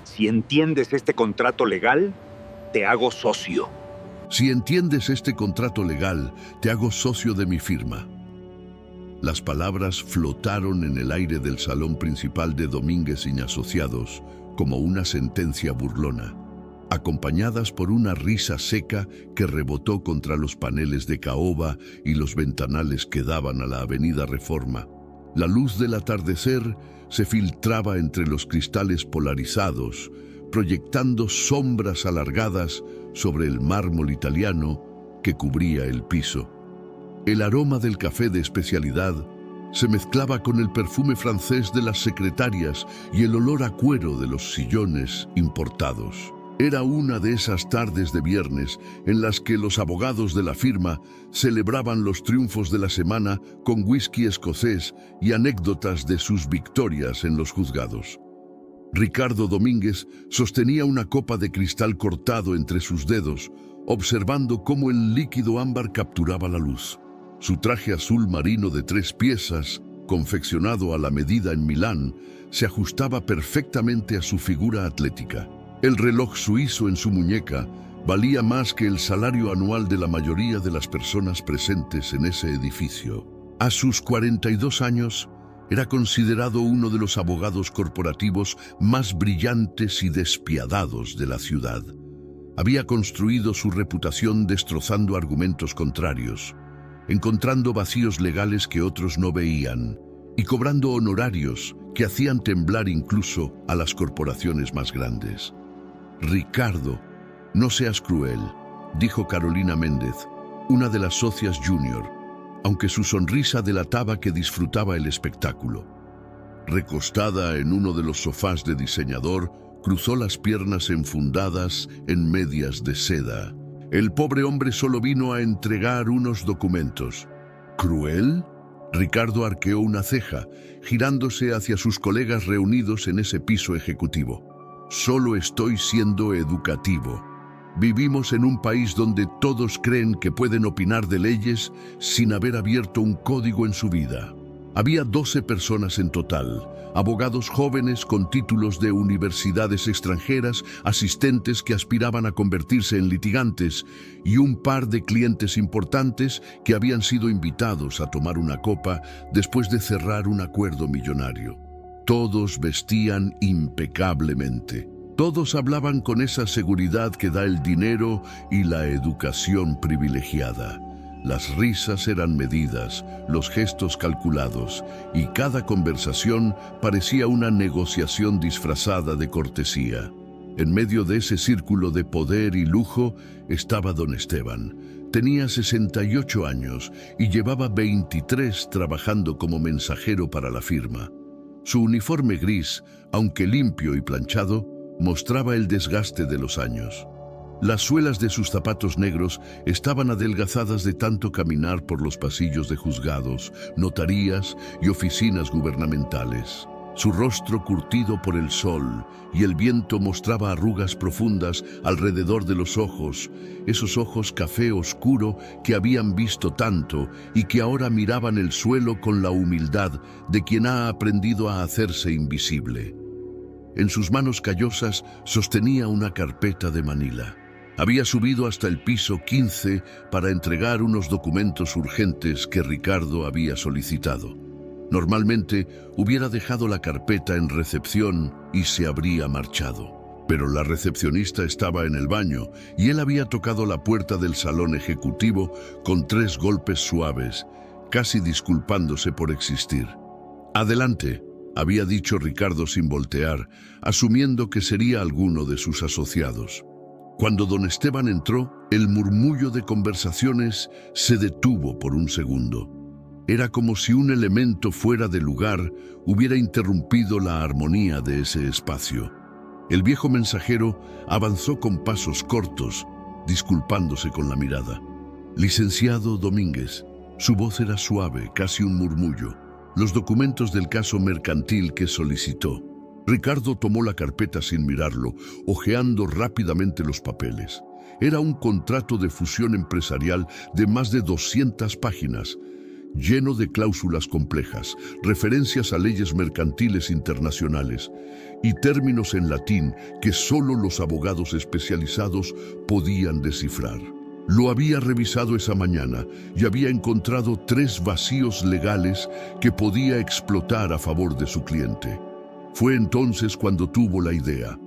Si entiendes este contrato legal, te hago socio. Si entiendes este contrato legal, te hago socio de mi firma. Las palabras flotaron en el aire del salón principal de Domínguez y Asociados como una sentencia burlona, acompañadas por una risa seca que rebotó contra los paneles de caoba y los ventanales que daban a la avenida Reforma. La luz del atardecer se filtraba entre los cristales polarizados, proyectando sombras alargadas sobre el mármol italiano que cubría el piso. El aroma del café de especialidad se mezclaba con el perfume francés de las secretarias y el olor a cuero de los sillones importados. Era una de esas tardes de viernes en las que los abogados de la firma celebraban los triunfos de la semana con whisky escocés y anécdotas de sus victorias en los juzgados. Ricardo Domínguez sostenía una copa de cristal cortado entre sus dedos, observando cómo el líquido ámbar capturaba la luz. Su traje azul marino de 3 piezas, confeccionado a la medida en Milán, se ajustaba perfectamente a su figura atlética. El reloj suizo en su muñeca valía más que el salario anual de la mayoría de las personas presentes en ese edificio. A sus 42 años, era considerado uno de los abogados corporativos más brillantes y despiadados de la ciudad. Había construido su reputación destrozando argumentos contrarios, encontrando vacíos legales que otros no veían y cobrando honorarios que hacían temblar incluso a las corporaciones más grandes. «Ricardo, no seas cruel», dijo Carolina Méndez, una de las socias junior, aunque su sonrisa delataba que disfrutaba el espectáculo. Recostada en uno de los sofás de diseñador, cruzó las piernas enfundadas en medias de seda. El pobre hombre solo vino a entregar unos documentos. ¿Cruel? Ricardo arqueó una ceja, girándose hacia sus colegas reunidos en ese piso ejecutivo. Solo estoy siendo educativo. Vivimos en un país donde todos creen que pueden opinar de leyes sin haber abierto un código en su vida. Había 12 personas en total, abogados jóvenes con títulos de universidades extranjeras, asistentes que aspiraban a convertirse en litigantes y un par de clientes importantes que habían sido invitados a tomar una copa después de cerrar un acuerdo millonario. Todos vestían impecablemente. Todos hablaban con esa seguridad que da el dinero y la educación privilegiada. Las risas eran medidas, los gestos calculados, y cada conversación parecía una negociación disfrazada de cortesía. En medio de ese círculo de poder y lujo estaba don Esteban. Tenía 68 años y llevaba 23 trabajando como mensajero para la firma. Su uniforme gris, aunque limpio y planchado, mostraba el desgaste de los años. Las suelas de sus zapatos negros estaban adelgazadas de tanto caminar por los pasillos de juzgados, notarías y oficinas gubernamentales. Su rostro curtido por el sol y el viento mostraba arrugas profundas alrededor de los ojos, esos ojos café oscuro que habían visto tanto y que ahora miraban el suelo con la humildad de quien ha aprendido a hacerse invisible. En sus manos callosas sostenía una carpeta de manila. Había subido hasta el piso 15 para entregar unos documentos urgentes que Ricardo había solicitado. Normalmente hubiera dejado la carpeta en recepción y se habría marchado. Pero la recepcionista estaba en el baño y él había tocado la puerta del salón ejecutivo con 3 golpes suaves, casi disculpándose por existir. «Adelante», había dicho Ricardo sin voltear, asumiendo que sería alguno de sus asociados. Cuando don Esteban entró, el murmullo de conversaciones se detuvo por un segundo. Era como si un elemento fuera de lugar hubiera interrumpido la armonía de ese espacio. El viejo mensajero avanzó con pasos cortos, disculpándose con la mirada. «Licenciado Domínguez», su voz era suave, casi un murmullo. «Los documentos del caso mercantil que solicitó». Ricardo tomó la carpeta sin mirarlo, hojeando rápidamente los papeles. Era un contrato de fusión empresarial de más de 200 páginas, lleno de cláusulas complejas, referencias a leyes mercantiles internacionales y términos en latín que solo los abogados especializados podían descifrar. Lo había revisado esa mañana y había encontrado 3 vacíos legales que podía explotar a favor de su cliente. Fue entonces cuando tuvo la idea.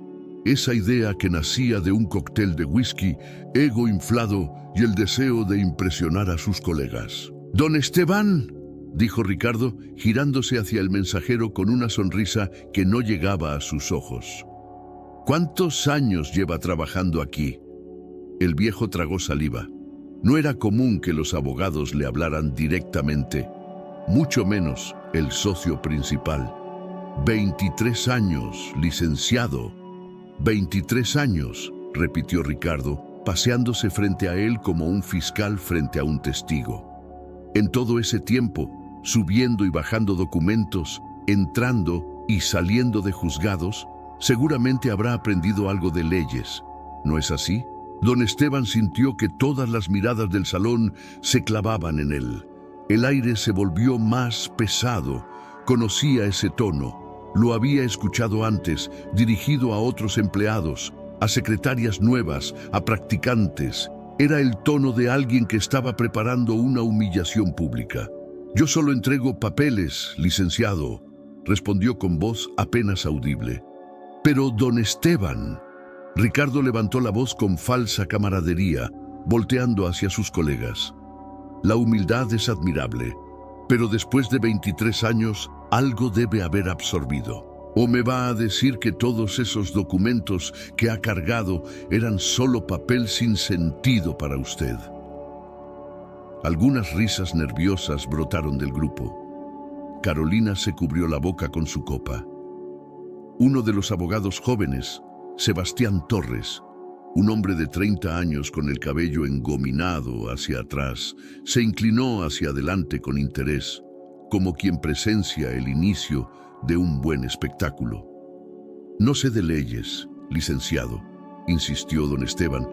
Esa idea que nacía de un cóctel de whisky, ego inflado y el deseo de impresionar a sus colegas. «Don Esteban», dijo Ricardo, girándose hacia el mensajero con una sonrisa que no llegaba a sus ojos. «¿Cuántos años lleva trabajando aquí?» El viejo tragó saliva. No era común que los abogados le hablaran directamente, mucho menos el socio principal. 23 años, licenciado. 23 años, repitió Ricardo, paseándose frente a él como un fiscal frente a un testigo. En todo ese tiempo, subiendo y bajando documentos, entrando y saliendo de juzgados, seguramente habrá aprendido algo de leyes. ¿No es así? Don Esteban sintió que todas las miradas del salón se clavaban en él. El aire se volvió más pesado. Conocía ese tono. Lo había escuchado antes, dirigido a otros empleados, a secretarias nuevas, a practicantes. Era el tono de alguien que estaba preparando una humillación pública. «Yo solo entrego papeles, licenciado», respondió con voz apenas audible. «Pero, don Esteban...» Ricardo levantó la voz con falsa camaradería, volteando hacia sus colegas. La humildad es admirable, pero después de 23 años, algo debe haber absorbido. ¿O me va a decir que todos esos documentos que ha cargado eran solo papel sin sentido para usted? Algunas risas nerviosas brotaron del grupo. Carolina se cubrió la boca con su copa. Uno de los abogados jóvenes, Sebastián Torres, un hombre de 30 años con el cabello engominado hacia atrás, se inclinó hacia adelante con interés, como quien presencia el inicio de un buen espectáculo. «No sé de leyes, licenciado», insistió don Esteban,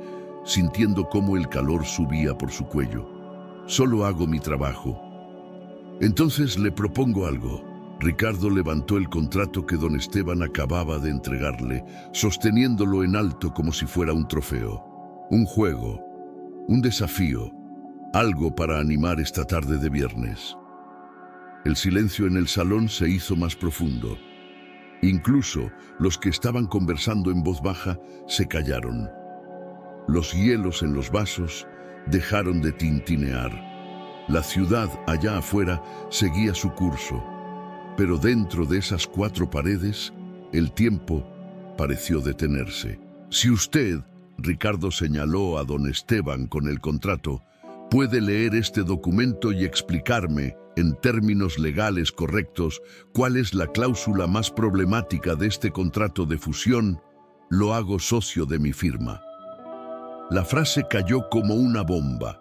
sintiendo cómo el calor subía por su cuello. «Solo hago mi trabajo». «Entonces le propongo algo». Ricardo levantó el contrato que don Esteban acababa de entregarle, sosteniéndolo en alto como si fuera un trofeo. Un juego, un desafío, algo para animar esta tarde de viernes. El silencio en el salón se hizo más profundo. Incluso los que estaban conversando en voz baja se callaron. Los hielos en los vasos dejaron de tintinear. La ciudad allá afuera seguía su curso. Pero dentro de esas 4 paredes, el tiempo pareció detenerse. «Si usted», Ricardo señaló a don Esteban con el contrato, «puede leer este documento y explicarme, en términos legales correctos, cuál es la cláusula más problemática de este contrato de fusión, lo hago socio de mi firma». La frase cayó como una bomba.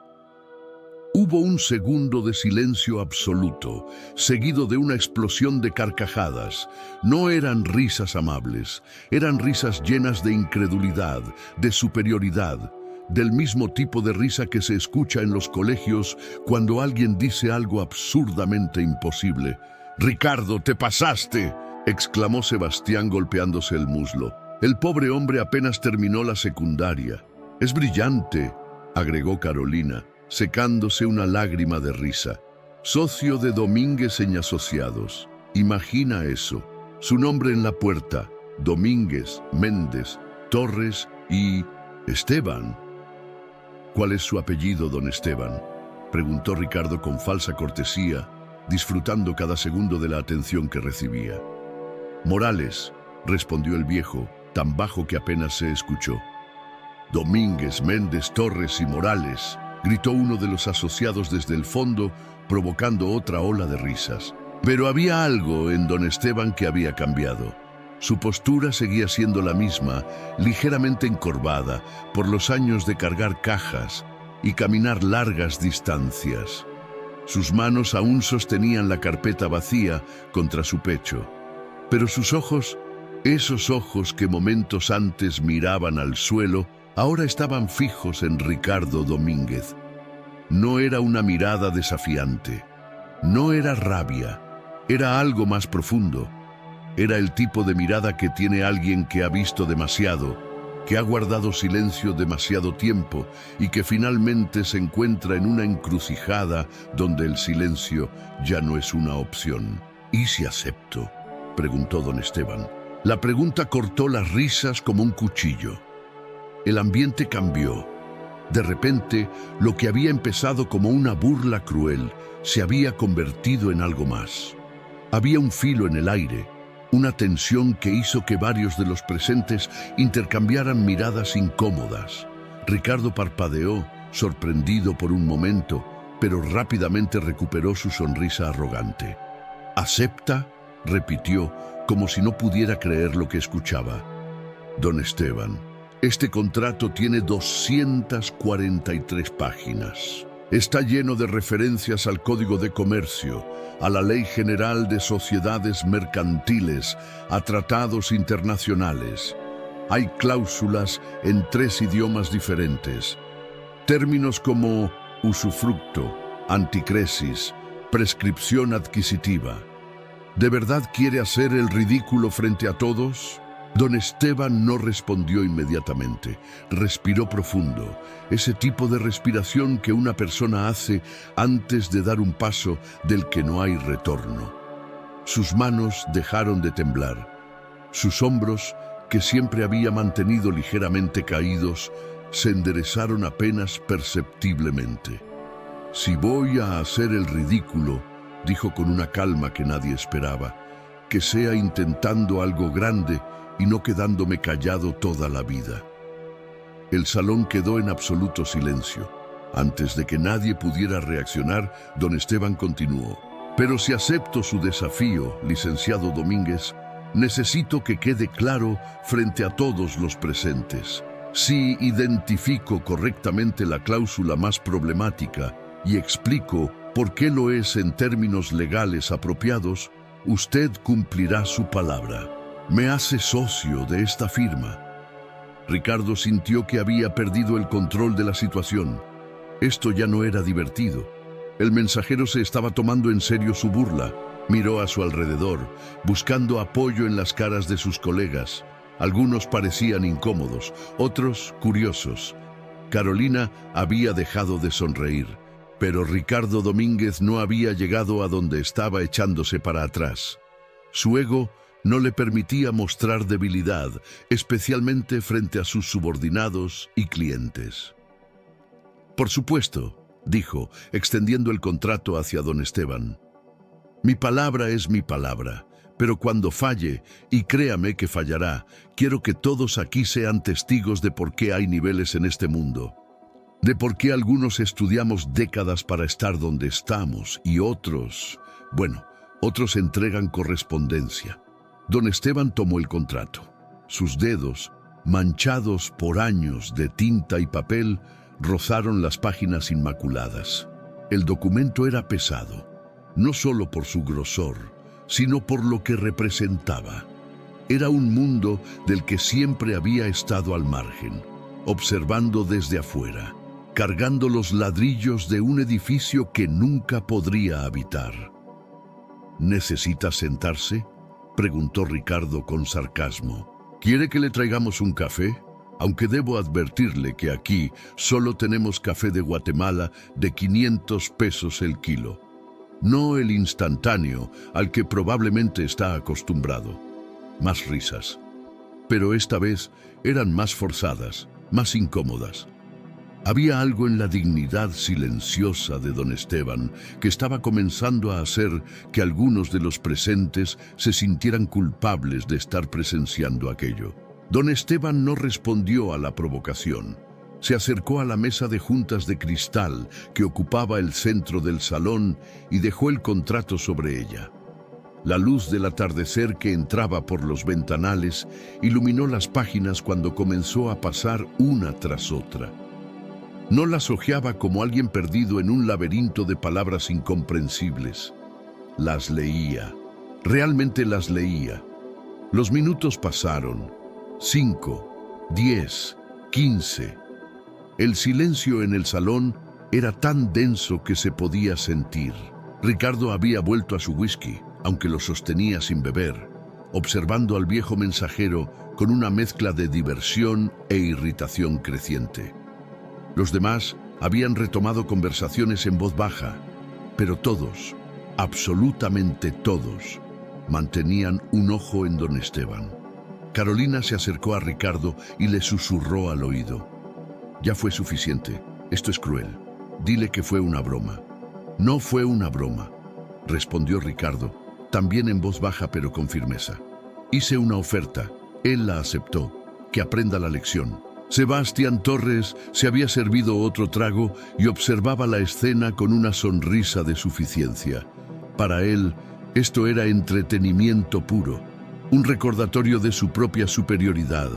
Hubo un segundo de silencio absoluto, seguido de una explosión de carcajadas. No eran risas amables, eran risas llenas de incredulidad, de superioridad, del mismo tipo de risa que se escucha en los colegios cuando alguien dice algo absurdamente imposible. «Ricardo, te pasaste», exclamó Sebastián golpeándose el muslo. «El pobre hombre apenas terminó la secundaria». «Es brillante», agregó Carolina, secándose una lágrima de risa. «Socio de Domínguez y Asociados. Imagina eso. Su nombre en la puerta. Domínguez, Méndez, Torres y Esteban». «¿Cuál es su apellido, don Esteban?», preguntó Ricardo con falsa cortesía, disfrutando cada segundo de la atención que recibía. «Morales», respondió el viejo, tan bajo que apenas se escuchó. «Domínguez, Méndez, Torres y Morales», gritó uno de los asociados desde el fondo, provocando otra ola de risas. Pero había algo en don Esteban que había cambiado. Su postura seguía siendo la misma, ligeramente encorvada, por los años de cargar cajas y caminar largas distancias. Sus manos aún sostenían la carpeta vacía contra su pecho. Pero sus ojos, esos ojos que momentos antes miraban al suelo, ahora estaban fijos en Ricardo Domínguez. No era una mirada desafiante, No era rabia, era algo más profundo. Era el tipo de mirada que tiene alguien que ha visto demasiado, que ha guardado silencio demasiado tiempo y que finalmente se encuentra en una encrucijada donde el silencio ya no es una opción. ¿Y si acepto?, preguntó don Esteban. La pregunta cortó las risas como un cuchillo. El ambiente cambió. De repente, lo que había empezado como una burla cruel se había convertido en algo más. Había un filo en el aire, una tensión que hizo que varios de los presentes intercambiaran miradas incómodas. Ricardo parpadeó, sorprendido por un momento, pero rápidamente recuperó su sonrisa arrogante. «¿Acepta?», repitió, como si no pudiera creer lo que escuchaba. «Don Esteban, este contrato tiene 243 páginas. Está lleno de referencias al Código de Comercio, a la Ley General de Sociedades Mercantiles, a tratados internacionales. Hay cláusulas en 3 idiomas diferentes. Términos como usufructo, anticresis, prescripción adquisitiva. ¿De verdad quiere hacer el ridículo frente a todos?». Don Esteban no respondió inmediatamente. Respiró profundo, ese tipo de respiración que una persona hace antes de dar un paso del que no hay retorno. Sus manos dejaron de temblar. Sus hombros, que siempre había mantenido ligeramente caídos, se enderezaron apenas perceptiblemente. «Si voy a hacer el ridículo», dijo con una calma que nadie esperaba, «que sea intentando algo grande y no quedándome callado toda la vida». El salón quedó en absoluto silencio. Antes de que nadie pudiera reaccionar, don Esteban continuó. «Pero si acepto su desafío, licenciado Domínguez, necesito que quede claro frente a todos los presentes. Si identifico correctamente la cláusula más problemática y explico por qué lo es en términos legales apropiados, usted cumplirá su palabra. Me hace socio de esta firma». Ricardo sintió que había perdido el control de la situación. Esto ya no era divertido. El mensajero se estaba tomando en serio su burla. Miró a su alrededor, buscando apoyo en las caras de sus colegas. Algunos parecían incómodos, otros curiosos. Carolina había dejado de sonreír, pero Ricardo Domínguez no había llegado a donde estaba echándose para atrás. Su ego no le permitía mostrar debilidad, especialmente frente a sus subordinados y clientes. «Por supuesto», dijo, extendiendo el contrato hacia don Esteban. «Mi palabra es mi palabra, pero cuando falle, y créame que fallará, quiero que todos aquí sean testigos de por qué hay niveles en este mundo. De por qué algunos estudiamos décadas para estar donde estamos y otros, otros entregan correspondencia». Don Esteban tomó el contrato. Sus dedos, manchados por años de tinta y papel, rozaron las páginas inmaculadas. El documento era pesado, no solo por su grosor, sino por lo que representaba. Era un mundo del que siempre había estado al margen, observando desde afuera, cargando los ladrillos de un edificio que nunca podría habitar. «¿Necesita sentarse?», preguntó Ricardo con sarcasmo. «¿Quiere que le traigamos un café? Aunque debo advertirle que aquí solo tenemos café de Guatemala de 500 pesos el kilo. No el instantáneo al que probablemente está acostumbrado». Más risas. Pero esta vez eran más forzadas, más incómodas. Había algo en la dignidad silenciosa de don Esteban que estaba comenzando a hacer que algunos de los presentes se sintieran culpables de estar presenciando aquello. Don Esteban no respondió a la provocación. Se acercó a la mesa de juntas de cristal que ocupaba el centro del salón y dejó el contrato sobre ella. La luz del atardecer que entraba por los ventanales iluminó las páginas cuando comenzó a pasar una tras otra. No las hojeaba como alguien perdido en un laberinto de palabras incomprensibles. Las leía. Realmente las leía. Los minutos pasaron. 5, 10, 15. El silencio en el salón era tan denso que se podía sentir. Ricardo había vuelto a su whisky, aunque lo sostenía sin beber, observando al viejo mensajero con una mezcla de diversión e irritación creciente. Los demás habían retomado conversaciones en voz baja, pero todos, absolutamente todos, mantenían un ojo en don Esteban. Carolina se acercó a Ricardo y le susurró al oído: «Ya fue suficiente, esto es cruel. Dile que fue una broma». «No fue una broma», respondió Ricardo, también en voz baja pero con firmeza. «Hice una oferta, él la aceptó, que aprenda la lección». Sebastián Torres se había servido otro trago y observaba la escena con una sonrisa de suficiencia. Para él, esto era entretenimiento puro, un recordatorio de su propia superioridad,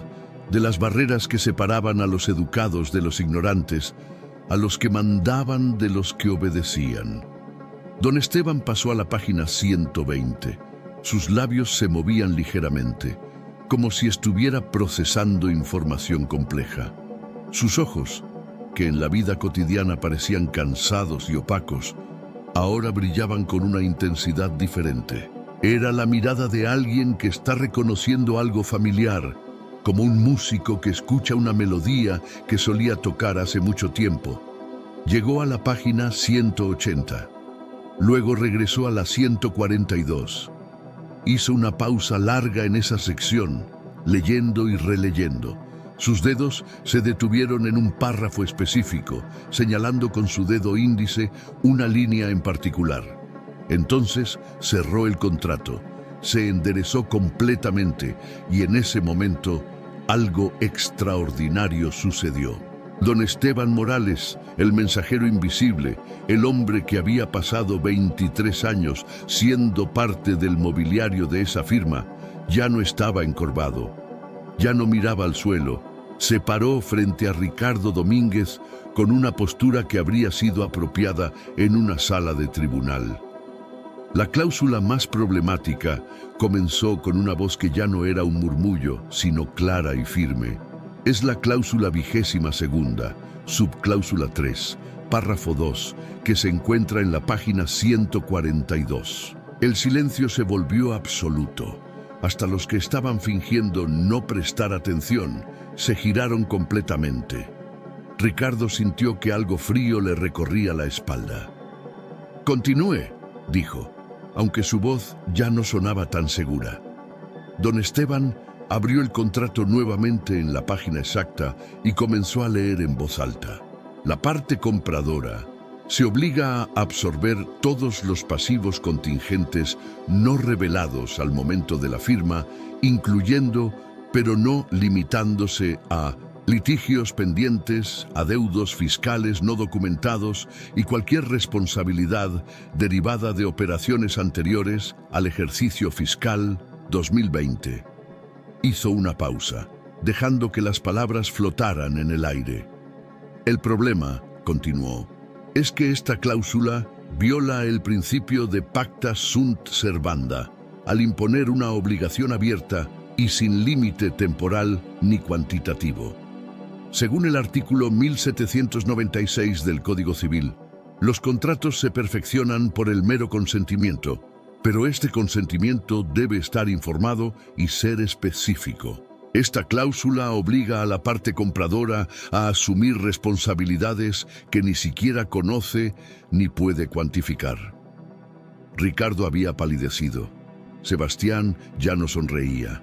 de las barreras que separaban a los educados de los ignorantes, a los que mandaban de los que obedecían. Don Esteban pasó a la página 120. Sus labios se movían ligeramente, como si estuviera procesando información compleja. Sus ojos, que en la vida cotidiana parecían cansados y opacos, ahora brillaban con una intensidad diferente. Era la mirada de alguien que está reconociendo algo familiar, como un músico que escucha una melodía que solía tocar hace mucho tiempo. Llegó a la página 180. Luego regresó a la 142. Hizo una pausa larga en esa sección, leyendo y releyendo. Sus dedos se detuvieron en un párrafo específico, señalando con su dedo índice una línea en particular. Entonces cerró el contrato, se enderezó completamente y en ese momento algo extraordinario sucedió. Don Esteban Morales, el mensajero invisible, el hombre que había pasado 23 años siendo parte del mobiliario de esa firma, ya no estaba encorvado, ya no miraba al suelo, se paró frente a Ricardo Domínguez con una postura que habría sido apropiada en una sala de tribunal. La cláusula más problemática comenzó con una voz que ya no era un murmullo, sino clara y firme. Es la cláusula 22ª, subcláusula 3, párrafo 2, que se encuentra en la página 142. El silencio se volvió absoluto. Hasta los que estaban fingiendo no prestar atención se giraron completamente. Ricardo sintió que algo frío le recorría la espalda. «Continúe», dijo, aunque su voz ya no sonaba tan segura. Don Esteban abrió el contrato nuevamente en la página exacta y comenzó a leer en voz alta. La parte compradora se obliga a absorber todos los pasivos contingentes no revelados al momento de la firma, incluyendo, pero no limitándose a, litigios pendientes, adeudos fiscales no documentados y cualquier responsabilidad derivada de operaciones anteriores al ejercicio fiscal 2020. Hizo una pausa, dejando que las palabras flotaran en el aire. El problema, continuó, es que esta cláusula viola el principio de pacta sunt servanda, al imponer una obligación abierta y sin límite temporal ni cuantitativo. Según el artículo 1796 del Código Civil, los contratos se perfeccionan por el mero consentimiento, pero este consentimiento debe estar informado y ser específico. Esta cláusula obliga a la parte compradora a asumir responsabilidades que ni siquiera conoce ni puede cuantificar. Ricardo había palidecido. Sebastián ya no sonreía.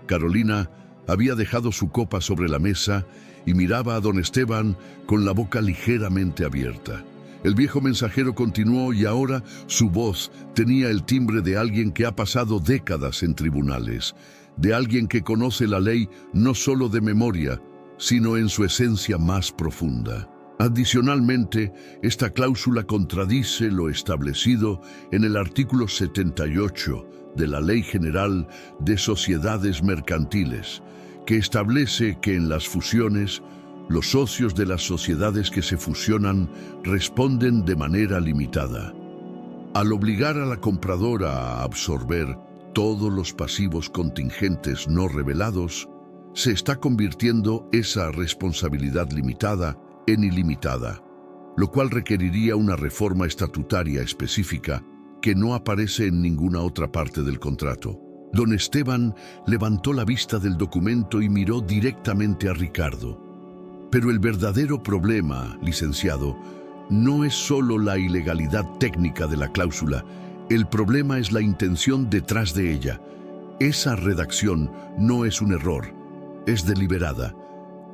Carolina había dejado su copa sobre la mesa y miraba a don Esteban con la boca ligeramente abierta. El viejo mensajero continuó y ahora su voz tenía el timbre de alguien que ha pasado décadas en tribunales, de alguien que conoce la ley no solo de memoria, sino en su esencia más profunda. Adicionalmente, esta cláusula contradice lo establecido en el artículo 78 de la Ley General de Sociedades Mercantiles, que establece que en las fusiones, los socios de las sociedades que se fusionan responden de manera limitada. Al obligar a la compradora a absorber todos los pasivos contingentes no revelados, se está convirtiendo esa responsabilidad limitada en ilimitada. lo cual requeriría una reforma estatutaria específica que no aparece en ninguna otra parte del contrato. Don Esteban levantó la vista del documento y miró directamente a Ricardo. Pero el verdadero problema, licenciado, no es solo la ilegalidad técnica de la cláusula. El problema es la intención detrás de ella. Esa redacción no es un error, es deliberada.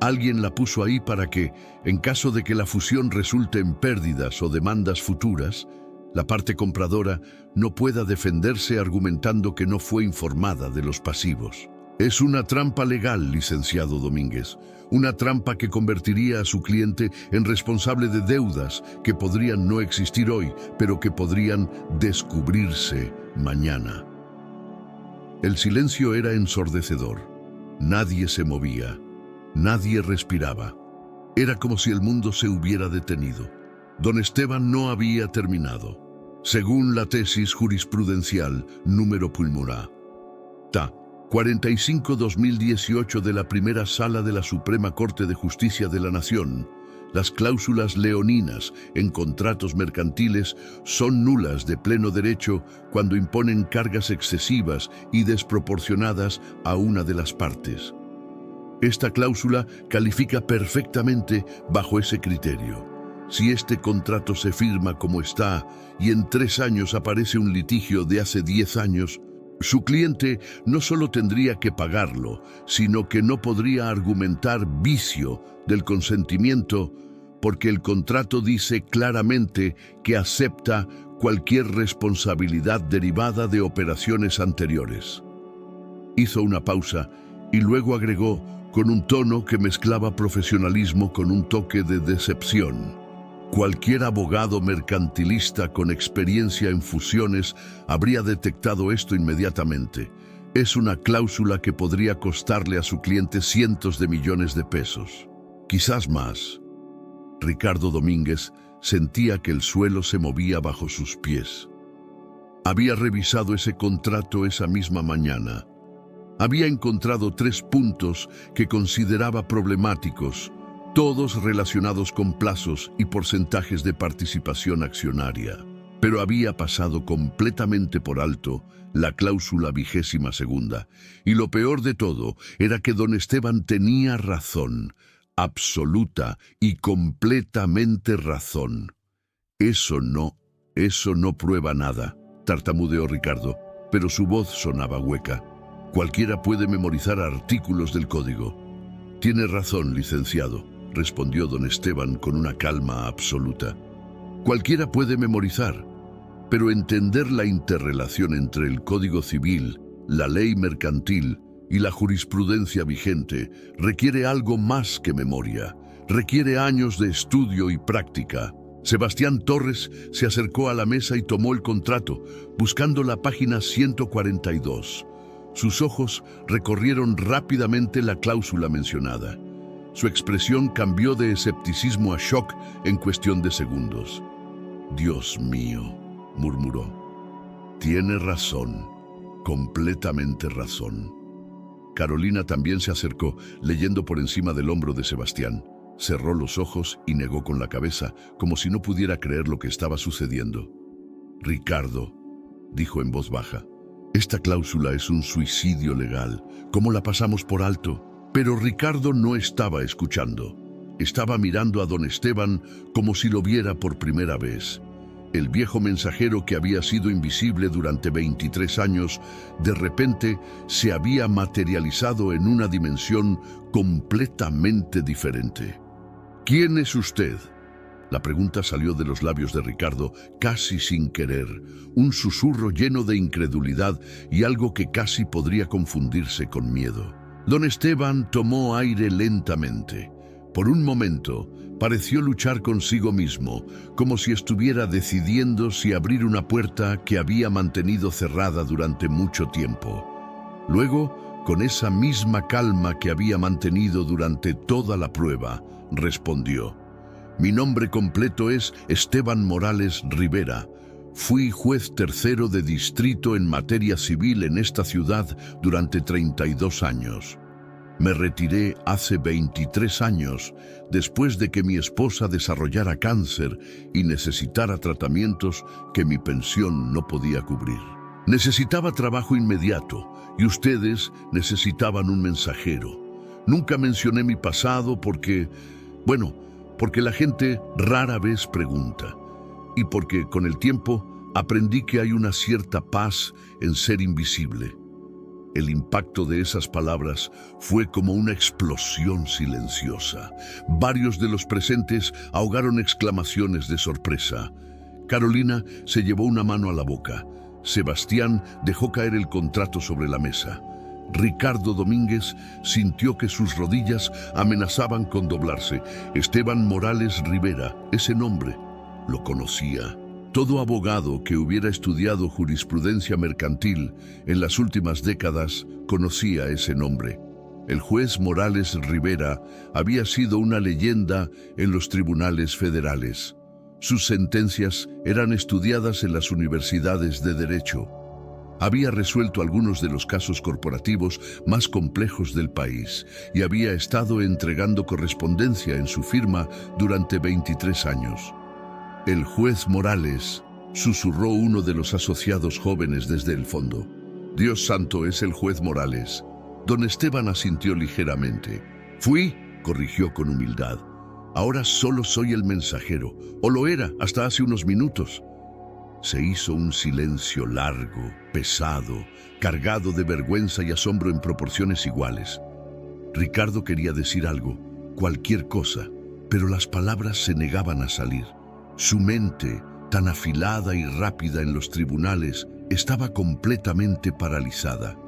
Alguien la puso ahí para que, en caso de que la fusión resulte en pérdidas o demandas futuras, la parte compradora no pueda defenderse argumentando que no fue informada de los pasivos. Es una trampa legal, licenciado Domínguez. Una trampa que convertiría a su cliente en responsable de deudas que podrían no existir hoy, pero que podrían descubrirse mañana. El silencio era ensordecedor. Nadie se movía. Nadie respiraba. Era como si el mundo se hubiera detenido. Don Esteban no había terminado. Según la tesis jurisprudencial número pulmorá, TA 45-2018 de la Primera Sala de la Suprema Corte de Justicia de la Nación, las cláusulas leoninas en contratos mercantiles son nulas de pleno derecho cuando imponen cargas excesivas y desproporcionadas a una de las partes. Esta cláusula califica perfectamente bajo ese criterio. Si este contrato se firma como está y en 3 años aparece un litigio de hace 10 años, su cliente no solo tendría que pagarlo, sino que no podría argumentar vicio del consentimiento porque el contrato dice claramente que acepta cualquier responsabilidad derivada de operaciones anteriores. Hizo una pausa y luego agregó con un tono que mezclaba profesionalismo con un toque de decepción. Cualquier abogado mercantilista con experiencia en fusiones habría detectado esto inmediatamente. Es una cláusula que podría costarle a su cliente cientos de millones de pesos, quizás más. Ricardo Domínguez sentía que el suelo se movía bajo sus pies. Había revisado ese contrato esa misma mañana. Había encontrado 3 puntos que consideraba problemáticos, todos relacionados con plazos y porcentajes de participación accionaria. Pero había pasado completamente por alto la cláusula 22ª, y lo peor de todo era que don Esteban tenía razón, absoluta y completamente razón. Eso no prueba nada, tartamudeó Ricardo, pero su voz sonaba hueca. Cualquiera puede memorizar artículos del código. Tiene razón, licenciado, respondió don Esteban con una calma absoluta. Cualquiera puede memorizar, pero entender la interrelación entre el Código Civil, la ley mercantil y la jurisprudencia vigente requiere algo más que memoria. Requiere años de estudio y práctica. Sebastián Torres se acercó a la mesa y tomó el contrato, buscando la página 142. Sus ojos recorrieron rápidamente la cláusula mencionada. Su expresión cambió de escepticismo a shock en cuestión de segundos. «Dios mío», murmuró. «Tiene razón, completamente razón». Carolina también se acercó, leyendo por encima del hombro de Sebastián. Cerró los ojos y negó con la cabeza, como si no pudiera creer lo que estaba sucediendo. «Ricardo», dijo en voz baja, «esta cláusula es un suicidio legal. ¿Cómo la pasamos por alto?» Pero Ricardo no estaba escuchando. Estaba mirando a don Esteban como si lo viera por primera vez. El viejo mensajero que había sido invisible durante 23 años, de repente se había materializado en una dimensión completamente diferente. «¿Quién es usted?». La pregunta salió de los labios de Ricardo casi sin querer, un susurro lleno de incredulidad y algo que casi podría confundirse con miedo. Don Esteban tomó aire lentamente. Por un momento, pareció luchar consigo mismo, como si estuviera decidiendo si abrir una puerta que había mantenido cerrada durante mucho tiempo. Luego, con esa misma calma que había mantenido durante toda la prueba, respondió: «Mi nombre completo es Esteban Morales Rivera. Fui juez tercero de distrito en materia civil en esta ciudad durante 32 años. Me retiré hace 23 años, después de que mi esposa desarrollara cáncer y necesitara tratamientos que mi pensión no podía cubrir. Necesitaba trabajo inmediato y ustedes necesitaban un mensajero. Nunca mencioné mi pasado porque la gente rara vez pregunta y porque con el tiempo aprendí que hay una cierta paz en ser invisible. El impacto de esas palabras fue como una explosión silenciosa. Varios de los presentes ahogaron exclamaciones de sorpresa. Carolina se llevó una mano a la boca. Sebastián dejó caer el contrato sobre la mesa. Ricardo Domínguez sintió que sus rodillas amenazaban con doblarse. Esteban Morales Rivera, ese nombre, lo conocía. Todo abogado que hubiera estudiado jurisprudencia mercantil en las últimas décadas conocía ese nombre. El juez Morales Rivera había sido una leyenda en los tribunales federales. Sus sentencias eran estudiadas en las universidades de Derecho. Había resuelto algunos de los casos corporativos más complejos del país y había estado entregando correspondencia en su firma durante 23 años. El juez Morales, susurró uno de los asociados jóvenes desde el fondo. Dios santo, es el juez Morales. Don Esteban asintió ligeramente. Fui, corrigió con humildad. Ahora solo soy el mensajero, o lo era hasta hace unos minutos. Se hizo un silencio largo, pesado, cargado de vergüenza y asombro en proporciones iguales. Ricardo quería decir algo, cualquier cosa, pero las palabras se negaban a salir. Su mente, tan afilada y rápida en los tribunales, estaba completamente paralizada.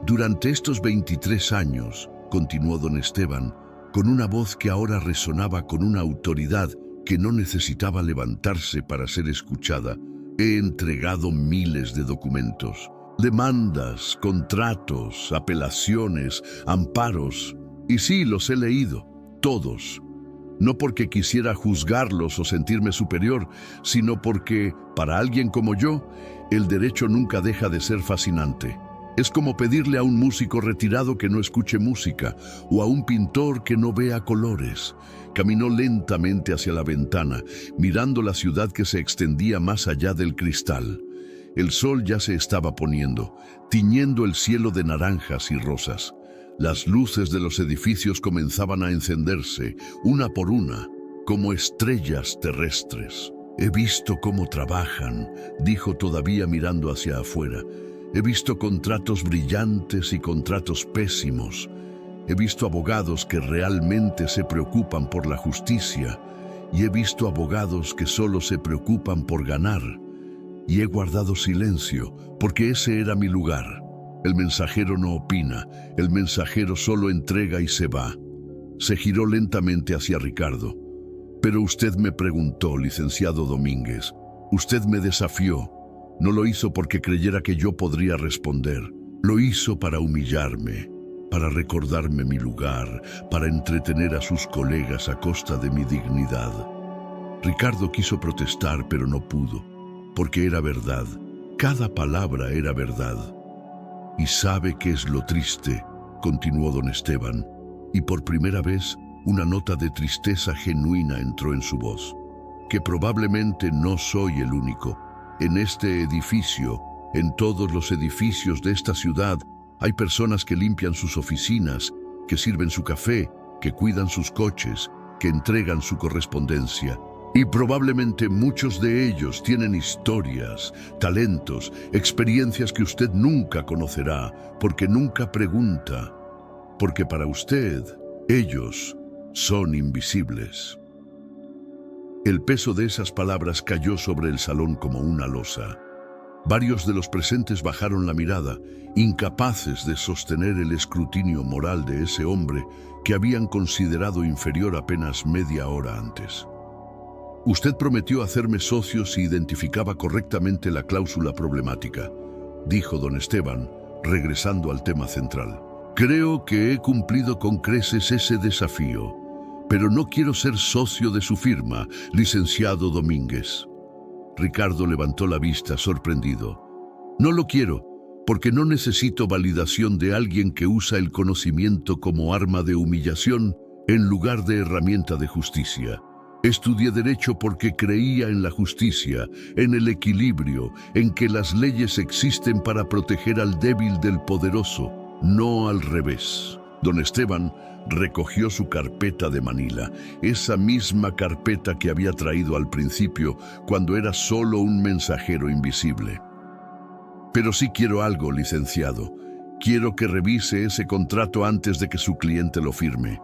Durante estos 23 años, continuó don Esteban, con una voz que ahora resonaba con una autoridad que no necesitaba levantarse para ser escuchada, he entregado miles de documentos, demandas, contratos, apelaciones, amparos, y sí, los he leído, todos. No porque quisiera juzgarlos o sentirme superior, sino porque, para alguien como yo, el derecho nunca deja de ser fascinante. Es como pedirle a un músico retirado que no escuche música, o a un pintor que no vea colores. Caminó lentamente hacia la ventana, mirando la ciudad que se extendía más allá del cristal. El sol ya se estaba poniendo, tiñendo el cielo de naranjas y rosas. Las luces de los edificios comenzaban a encenderse, una por una, como estrellas terrestres. He visto cómo trabajan, dijo todavía mirando hacia afuera. He visto contratos brillantes y contratos pésimos. He visto abogados que realmente se preocupan por la justicia y he visto abogados que solo se preocupan por ganar. Y he guardado silencio porque ese era mi lugar. El mensajero no opina, el mensajero solo entrega y se va. Se giró lentamente hacia Ricardo. Pero usted me preguntó, licenciado Domínguez. Usted me desafió. No lo hizo porque creyera que yo podría responder. Lo hizo para humillarme, para recordarme mi lugar, para entretener a sus colegas a costa de mi dignidad. Ricardo quiso protestar, pero no pudo, porque era verdad. Cada palabra era verdad. Y sabe qué es lo triste, continuó don Esteban, y por primera vez una nota de tristeza genuina entró en su voz, que probablemente no soy el único. En este edificio, en todos los edificios de esta ciudad, hay personas que limpian sus oficinas, que sirven su café, que cuidan sus coches, que entregan su correspondencia. Y probablemente muchos de ellos tienen historias, talentos, experiencias que usted nunca conocerá, porque nunca pregunta, porque para usted, ellos son invisibles. El peso de esas palabras cayó sobre el salón como una losa. Varios de los presentes bajaron la mirada, incapaces de sostener el escrutinio moral de ese hombre que habían considerado inferior apenas media hora antes. Usted prometió hacerme socio si identificaba correctamente la cláusula problemática, dijo don Esteban, regresando al tema central. Creo que he cumplido con creces ese desafío, pero no quiero ser socio de su firma, licenciado Domínguez. Ricardo levantó la vista sorprendido. No lo quiero, porque no necesito validación de alguien que usa el conocimiento como arma de humillación en lugar de herramienta de justicia. Estudié Derecho porque creía en la justicia, en el equilibrio, en que las leyes existen para proteger al débil del poderoso, no al revés. Don Esteban recogió su carpeta de Manila, esa misma carpeta que había traído al principio cuando era solo un mensajero invisible. Pero sí quiero algo, licenciado. Quiero que revise ese contrato antes de que su cliente lo firme.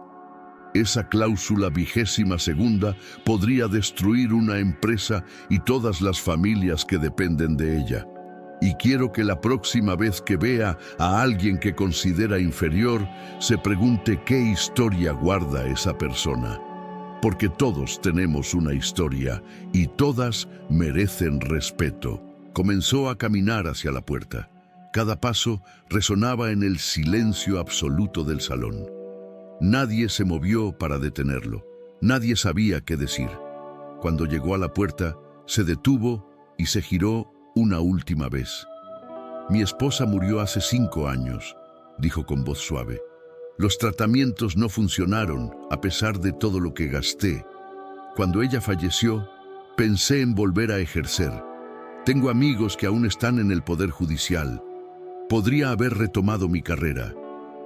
Esa cláusula 22ª podría destruir una empresa y todas las familias que dependen de ella. Y quiero que la próxima vez que vea a alguien que considera inferior, se pregunte qué historia guarda esa persona. Porque todos tenemos una historia y todas merecen respeto. Comenzó a caminar hacia la puerta. Cada paso resonaba en el silencio absoluto del salón. Nadie se movió para detenerlo. Nadie sabía qué decir. Cuando llegó a la puerta, se detuvo y se giró una última vez. Mi esposa murió hace 5 años, dijo con voz suave. Los tratamientos no funcionaron a pesar de todo lo que gasté. Cuando ella falleció, pensé en volver a ejercer. Tengo amigos que aún están en el Poder Judicial. Podría haber retomado mi carrera,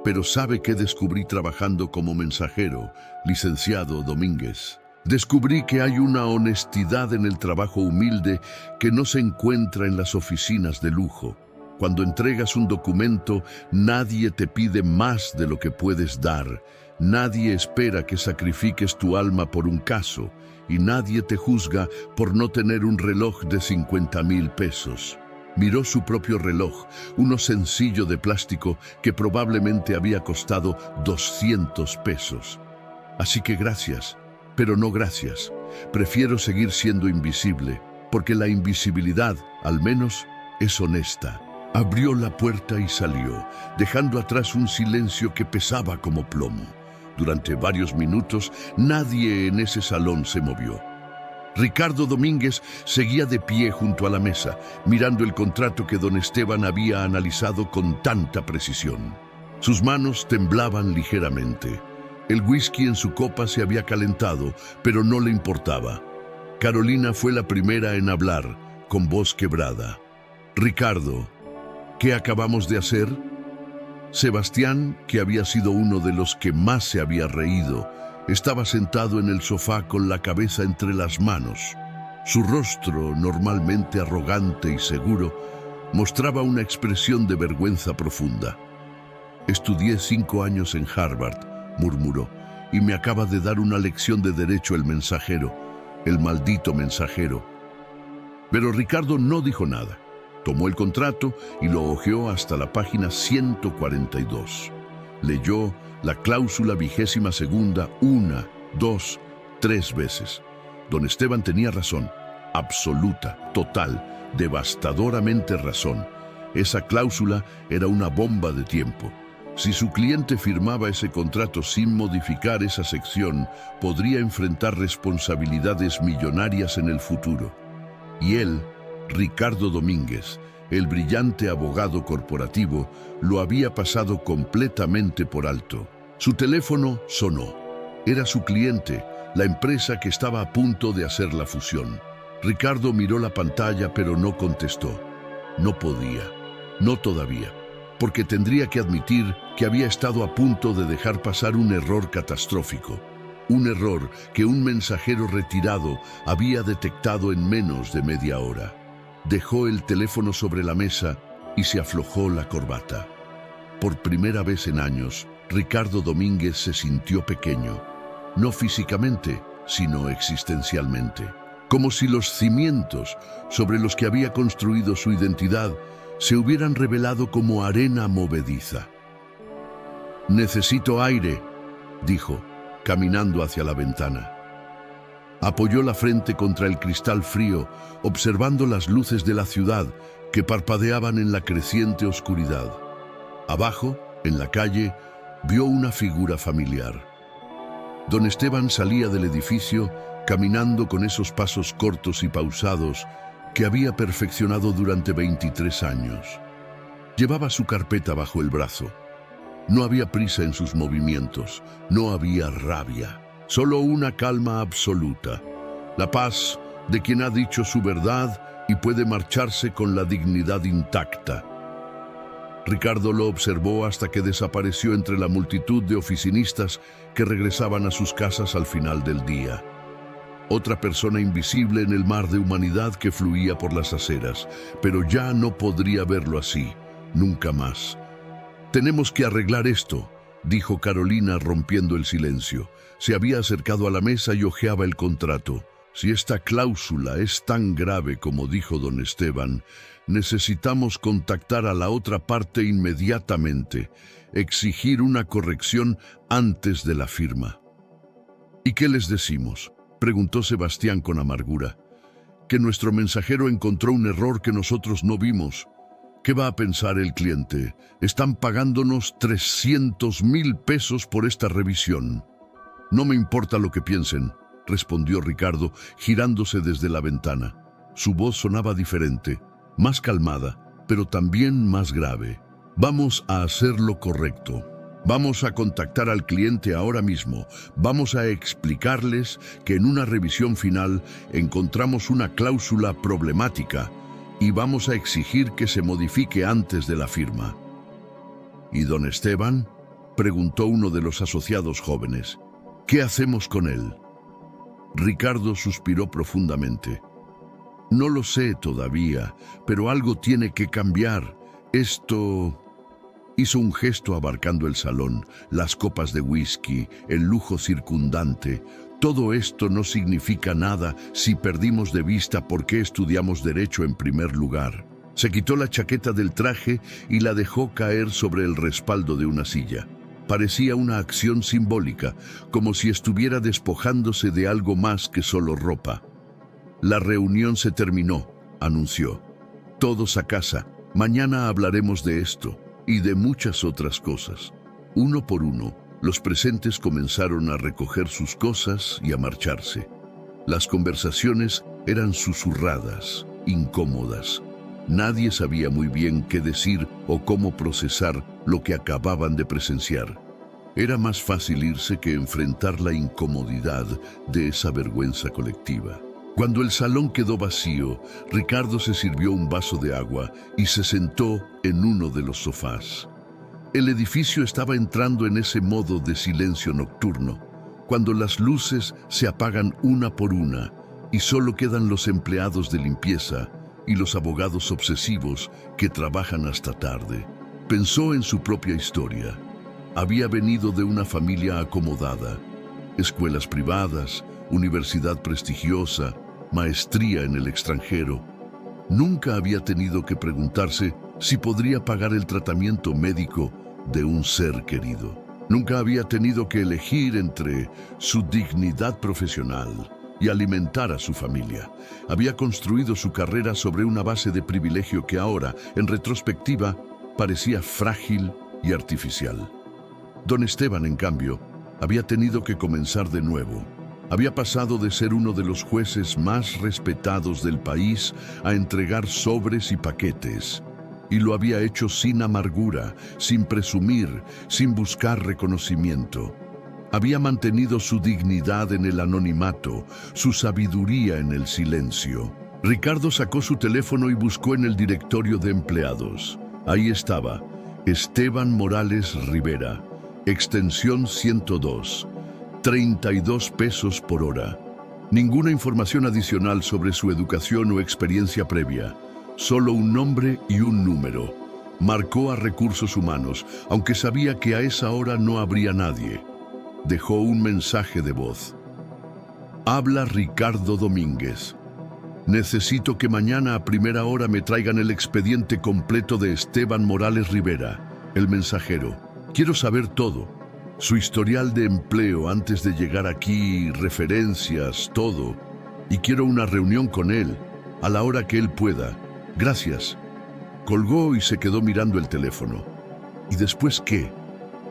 pero ¿sabe qué descubrí trabajando como mensajero, licenciado Domínguez? Descubrí que hay una honestidad en el trabajo humilde que no se encuentra en las oficinas de lujo. Cuando entregas un documento, nadie te pide más de lo que puedes dar. Nadie espera que sacrifiques tu alma por un caso y nadie te juzga por no tener un reloj de 50,000 pesos. Miró su propio reloj, uno sencillo de plástico que probablemente había costado 200 pesos. Así que gracias. Pero no gracias. Prefiero seguir siendo invisible, porque la invisibilidad, al menos, es honesta. Abrió la puerta y salió, dejando atrás un silencio que pesaba como plomo. Durante varios minutos, nadie en ese salón se movió. Ricardo Domínguez seguía de pie junto a la mesa, mirando el contrato que don Esteban había analizado con tanta precisión. Sus manos temblaban ligeramente. El whisky en su copa se había calentado, pero no le importaba. Carolina fue la primera en hablar, con voz quebrada. Ricardo, ¿qué acabamos de hacer? Sebastián, que había sido uno de los que más se había reído, estaba sentado en el sofá con la cabeza entre las manos. Su rostro, normalmente arrogante y seguro, mostraba una expresión de vergüenza profunda. Estudié 5 años en Harvard, murmuró, y me acaba de dar una lección de derecho el mensajero, el maldito mensajero. Pero Ricardo no dijo nada. Tomó el contrato y lo hojeó hasta la página 142. Leyó la cláusula 22ª 1, 2, 3 veces. Don Esteban tenía razón, absoluta, total, devastadoramente razón. Esa cláusula era una bomba de tiempo. Si su cliente firmaba ese contrato sin modificar esa sección, podría enfrentar responsabilidades millonarias en el futuro. Y él, Ricardo Domínguez, el brillante abogado corporativo, lo había pasado completamente por alto. Su teléfono sonó. Era su cliente, la empresa que estaba a punto de hacer la fusión. Ricardo miró la pantalla, pero no contestó. No podía, no todavía, porque tendría que admitir que había estado a punto de dejar pasar un error catastrófico. Un error que un mensajero retirado había detectado en menos de media hora. Dejó el teléfono sobre la mesa y se aflojó la corbata. Por primera vez en años, Ricardo Domínguez se sintió pequeño, no físicamente, sino existencialmente. Como si los cimientos sobre los que había construido su identidad se hubieran revelado como arena movediza. «Necesito aire», dijo, caminando hacia la ventana. Apoyó la frente contra el cristal frío, observando las luces de la ciudad que parpadeaban en la creciente oscuridad. Abajo, en la calle, vio una figura familiar. Don Esteban salía del edificio caminando con esos pasos cortos y pausados que había perfeccionado durante 23 años. Llevaba su carpeta bajo el brazo. No había prisa en sus movimientos, no había rabia, solo una calma absoluta. La paz de quien ha dicho su verdad y puede marcharse con la dignidad intacta. Ricardo lo observó hasta que desapareció entre la multitud de oficinistas que regresaban a sus casas al final del día. Otra persona invisible en el mar de humanidad que fluía por las aceras, pero ya no podría verlo así, nunca más. «Tenemos que arreglar esto», dijo Carolina rompiendo el silencio. Se había acercado a la mesa y hojeaba el contrato. «Si esta cláusula es tan grave como dijo don Esteban, necesitamos contactar a la otra parte inmediatamente, exigir una corrección antes de la firma». «¿Y qué les decimos?», preguntó Sebastián con amargura. «Que nuestro mensajero encontró un error que nosotros no vimos. ¿Qué va a pensar el cliente? Están pagándonos 300,000 pesos por esta revisión». «No me importa lo que piensen», respondió Ricardo, girándose desde la ventana. Su voz sonaba diferente, más calmada, pero también más grave. «Vamos a hacer lo correcto. Vamos a contactar al cliente ahora mismo. Vamos a explicarles que en una revisión final encontramos una cláusula problemática y vamos a exigir que se modifique antes de la firma». «¿Y don Esteban?», preguntó uno de los asociados jóvenes. «¿Qué hacemos con él?». Ricardo suspiró profundamente. «No lo sé todavía, pero algo tiene que cambiar. Esto...». Hizo un gesto abarcando el salón, las copas de whisky, el lujo circundante. «Todo esto no significa nada si perdimos de vista por qué estudiamos Derecho en primer lugar». Se quitó la chaqueta del traje y la dejó caer sobre el respaldo de una silla. Parecía una acción simbólica, como si estuviera despojándose de algo más que solo ropa. «La reunión se terminó», anunció. «Todos a casa. Mañana hablaremos de esto y de muchas otras cosas». Uno por uno, los presentes comenzaron a recoger sus cosas y a marcharse. Las conversaciones eran susurradas, incómodas. Nadie sabía muy bien qué decir o cómo procesar lo que acababan de presenciar. Era más fácil irse que enfrentar la incomodidad de esa vergüenza colectiva. Cuando el salón quedó vacío, Ricardo se sirvió un vaso de agua y se sentó en uno de los sofás. El edificio estaba entrando en ese modo de silencio nocturno, cuando las luces se apagan una por una y solo quedan los empleados de limpieza y los abogados obsesivos que trabajan hasta tarde. Pensó en su propia historia. Había venido de una familia acomodada, escuelas privadas, universidad prestigiosa, maestría en el extranjero. Nunca había tenido que preguntarse si podría pagar el tratamiento médico de un ser querido. Nunca había tenido que elegir entre su dignidad profesional y alimentar a su familia. Había construido su carrera sobre una base de privilegio que ahora, en retrospectiva, parecía frágil y artificial. Don Esteban, en cambio, había tenido que comenzar de nuevo. Había pasado de ser uno de los jueces más respetados del país a entregar sobres y paquetes. Y lo había hecho sin amargura, sin presumir, sin buscar reconocimiento. Había mantenido su dignidad en el anonimato, su sabiduría en el silencio. Ricardo sacó su teléfono y buscó en el directorio de empleados. Ahí estaba, Esteban Morales Rivera, extensión 102, 32 pesos por hora. Ninguna información adicional sobre su educación o experiencia previa, solo un nombre y un número. Marcó a Recursos Humanos, aunque sabía que a esa hora no habría nadie. Dejó un mensaje de voz. «Habla Ricardo Domínguez. Necesito que mañana a primera hora me traigan el expediente completo de Esteban Morales Rivera, el mensajero. Quiero saber todo. Su historial de empleo antes de llegar aquí, referencias, todo. Y quiero una reunión con él, a la hora que él pueda. Gracias». Colgó y se quedó mirando el teléfono. ¿Y después qué?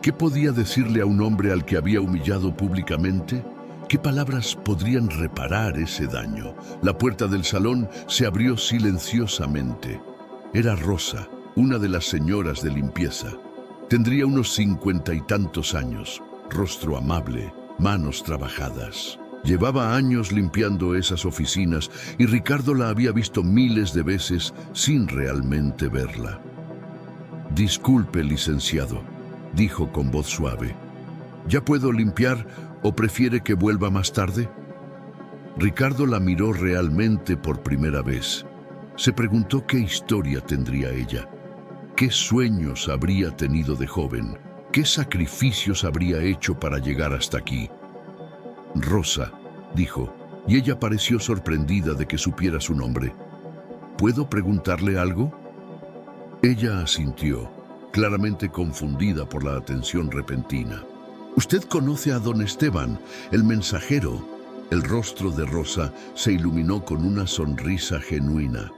¿Qué podía decirle a un hombre al que había humillado públicamente? ¿Qué palabras podrían reparar ese daño? La puerta del salón se abrió silenciosamente. Era Rosa, una de las señoras de limpieza. Tendría unos 50 y tantos años, rostro amable, manos trabajadas. Llevaba años limpiando esas oficinas y Ricardo la había visto miles de veces sin realmente verla. «Disculpe, licenciado», dijo con voz suave. «¿Ya puedo limpiar o prefiere que vuelva más tarde?» Ricardo la miró realmente por primera vez. Se preguntó qué historia tendría ella, qué sueños habría tenido de joven, qué sacrificios habría hecho para llegar hasta aquí. «Rosa», dijo, y ella pareció sorprendida de que supiera su nombre. «¿Puedo preguntarle algo?» Ella asintió, claramente confundida por la atención repentina. «¿Usted conoce a don Esteban, el mensajero?» El rostro de Rosa se iluminó con una sonrisa genuina.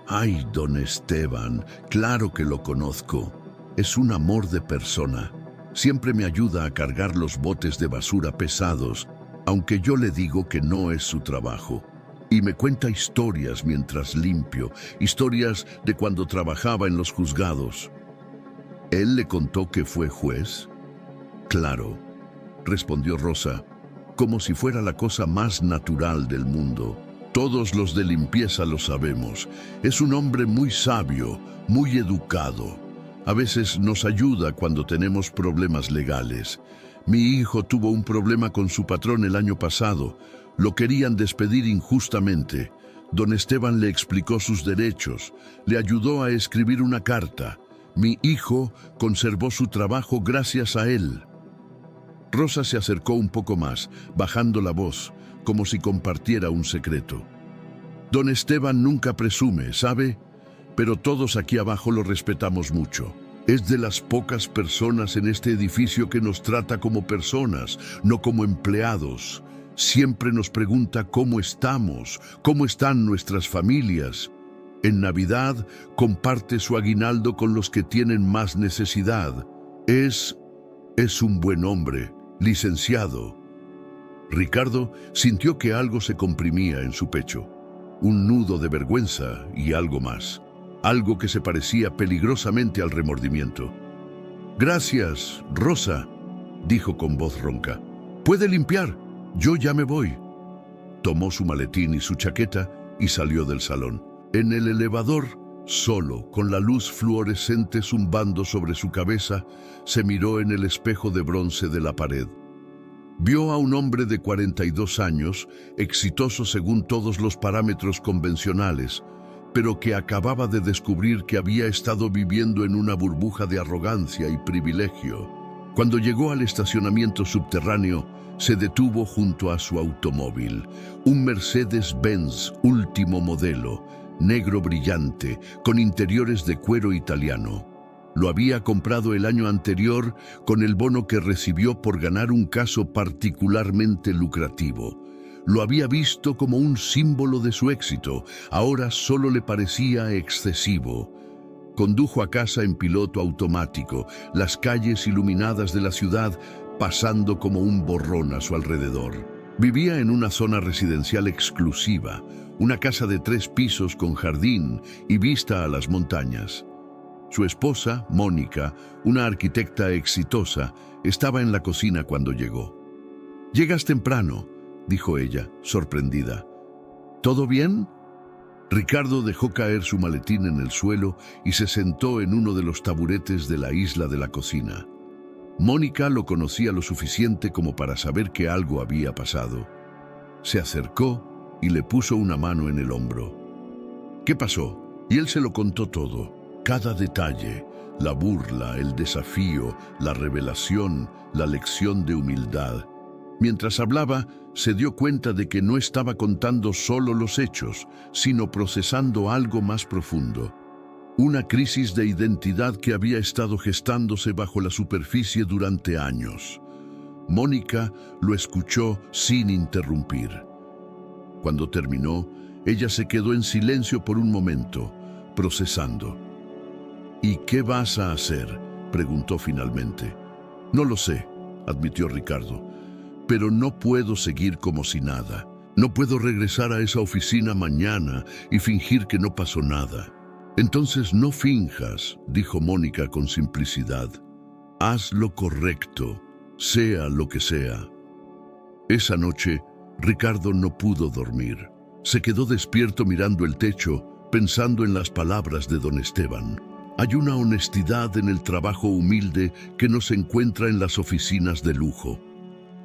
«Ay, don Esteban, claro que lo conozco. Es un amor de persona. Siempre me ayuda a cargar los botes de basura pesados, aunque yo le digo que no es su trabajo. Y me cuenta historias mientras limpio, historias de cuando trabajaba en los juzgados». «¿Él le contó que fue juez?» «Claro», respondió Rosa, como si fuera la cosa más natural del mundo. «Todos los de limpieza lo sabemos. Es un hombre muy sabio, muy educado. A veces nos ayuda cuando tenemos problemas legales. Mi hijo tuvo un problema con su patrón el año pasado. Lo querían despedir injustamente. Don Esteban le explicó sus derechos, le ayudó a escribir una carta. Mi hijo conservó su trabajo gracias a él». Rosa se acercó un poco más, bajando la voz, como si compartiera un secreto. «Don Esteban nunca presume, ¿sabe? Pero todos aquí abajo lo respetamos mucho. Es de las pocas personas en este edificio que nos trata como personas, no como empleados. Siempre nos pregunta cómo estamos, cómo están nuestras familias. En Navidad comparte su aguinaldo con los que tienen más necesidad. Es un buen hombre, licenciado». Ricardo sintió que algo se comprimía en su pecho. Un nudo de vergüenza y algo más. Algo que se parecía peligrosamente al remordimiento. «Gracias, Rosa», dijo con voz ronca. «Puede limpiar, yo ya me voy». Tomó su maletín y su chaqueta y salió del salón. En el elevador, solo, con la luz fluorescente zumbando sobre su cabeza, se miró en el espejo de bronce de la pared. Vio a un hombre de 42 años, exitoso según todos los parámetros convencionales, pero que acababa de descubrir que había estado viviendo en una burbuja de arrogancia y privilegio. Cuando llegó al estacionamiento subterráneo, se detuvo junto a su automóvil, un Mercedes-Benz último modelo, negro brillante, con interiores de cuero italiano. Lo había comprado el año anterior con el bono que recibió por ganar un caso particularmente lucrativo. Lo había visto como un símbolo de su éxito, ahora solo le parecía excesivo. Condujo a casa en piloto automático, las calles iluminadas de la ciudad pasando como un borrón a su alrededor. Vivía en una zona residencial exclusiva, una casa de 3 pisos con jardín y vista a las montañas. Su esposa, Mónica, una arquitecta exitosa, estaba en la cocina cuando llegó. «Llegas temprano», dijo ella, sorprendida. «¿Todo bien?» Ricardo dejó caer su maletín en el suelo y se sentó en uno de los taburetes de la isla de la cocina. Mónica lo conocía lo suficiente como para saber que algo había pasado. Se acercó y le puso una mano en el hombro. «¿Qué pasó?» Y él se lo contó todo. Cada detalle, la burla, el desafío, la revelación, la lección de humildad. Mientras hablaba, se dio cuenta de que no estaba contando solo los hechos, sino procesando algo más profundo. Una crisis de identidad que había estado gestándose bajo la superficie durante años. Mónica lo escuchó sin interrumpir. Cuando terminó, ella se quedó en silencio por un momento, procesando. «¿Y qué vas a hacer?», preguntó finalmente. «No lo sé», admitió Ricardo, «pero no puedo seguir como si nada. No puedo regresar a esa oficina mañana y fingir que no pasó nada. Entonces no finjas, dijo Mónica con simplicidad. Haz lo correcto, sea lo que sea. Esa noche, Ricardo no pudo dormir. Se quedó despierto mirando el techo, pensando en las palabras de don Esteban. Hay una honestidad en el trabajo humilde que no se encuentra en las oficinas de lujo.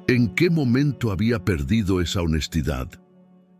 ¿En qué momento había perdido esa honestidad?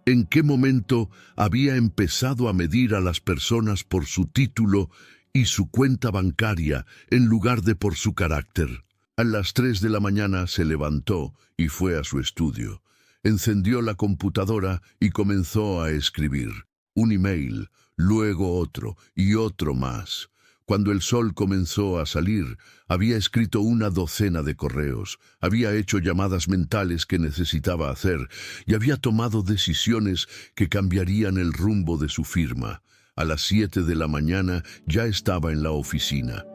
¿En qué momento había empezado a medir a las personas por su título y su cuenta bancaria en lugar de por su carácter? A las 3 de la mañana se levantó y fue a su estudio. Encendió la computadora y comenzó a escribir. Un email, luego otro y otro más. Cuando el sol comenzó a salir, había escrito una docena de correos, había hecho llamadas mentales que necesitaba hacer y había tomado decisiones que cambiarían el rumbo de su firma. A las 7 de la mañana ya estaba en la oficina.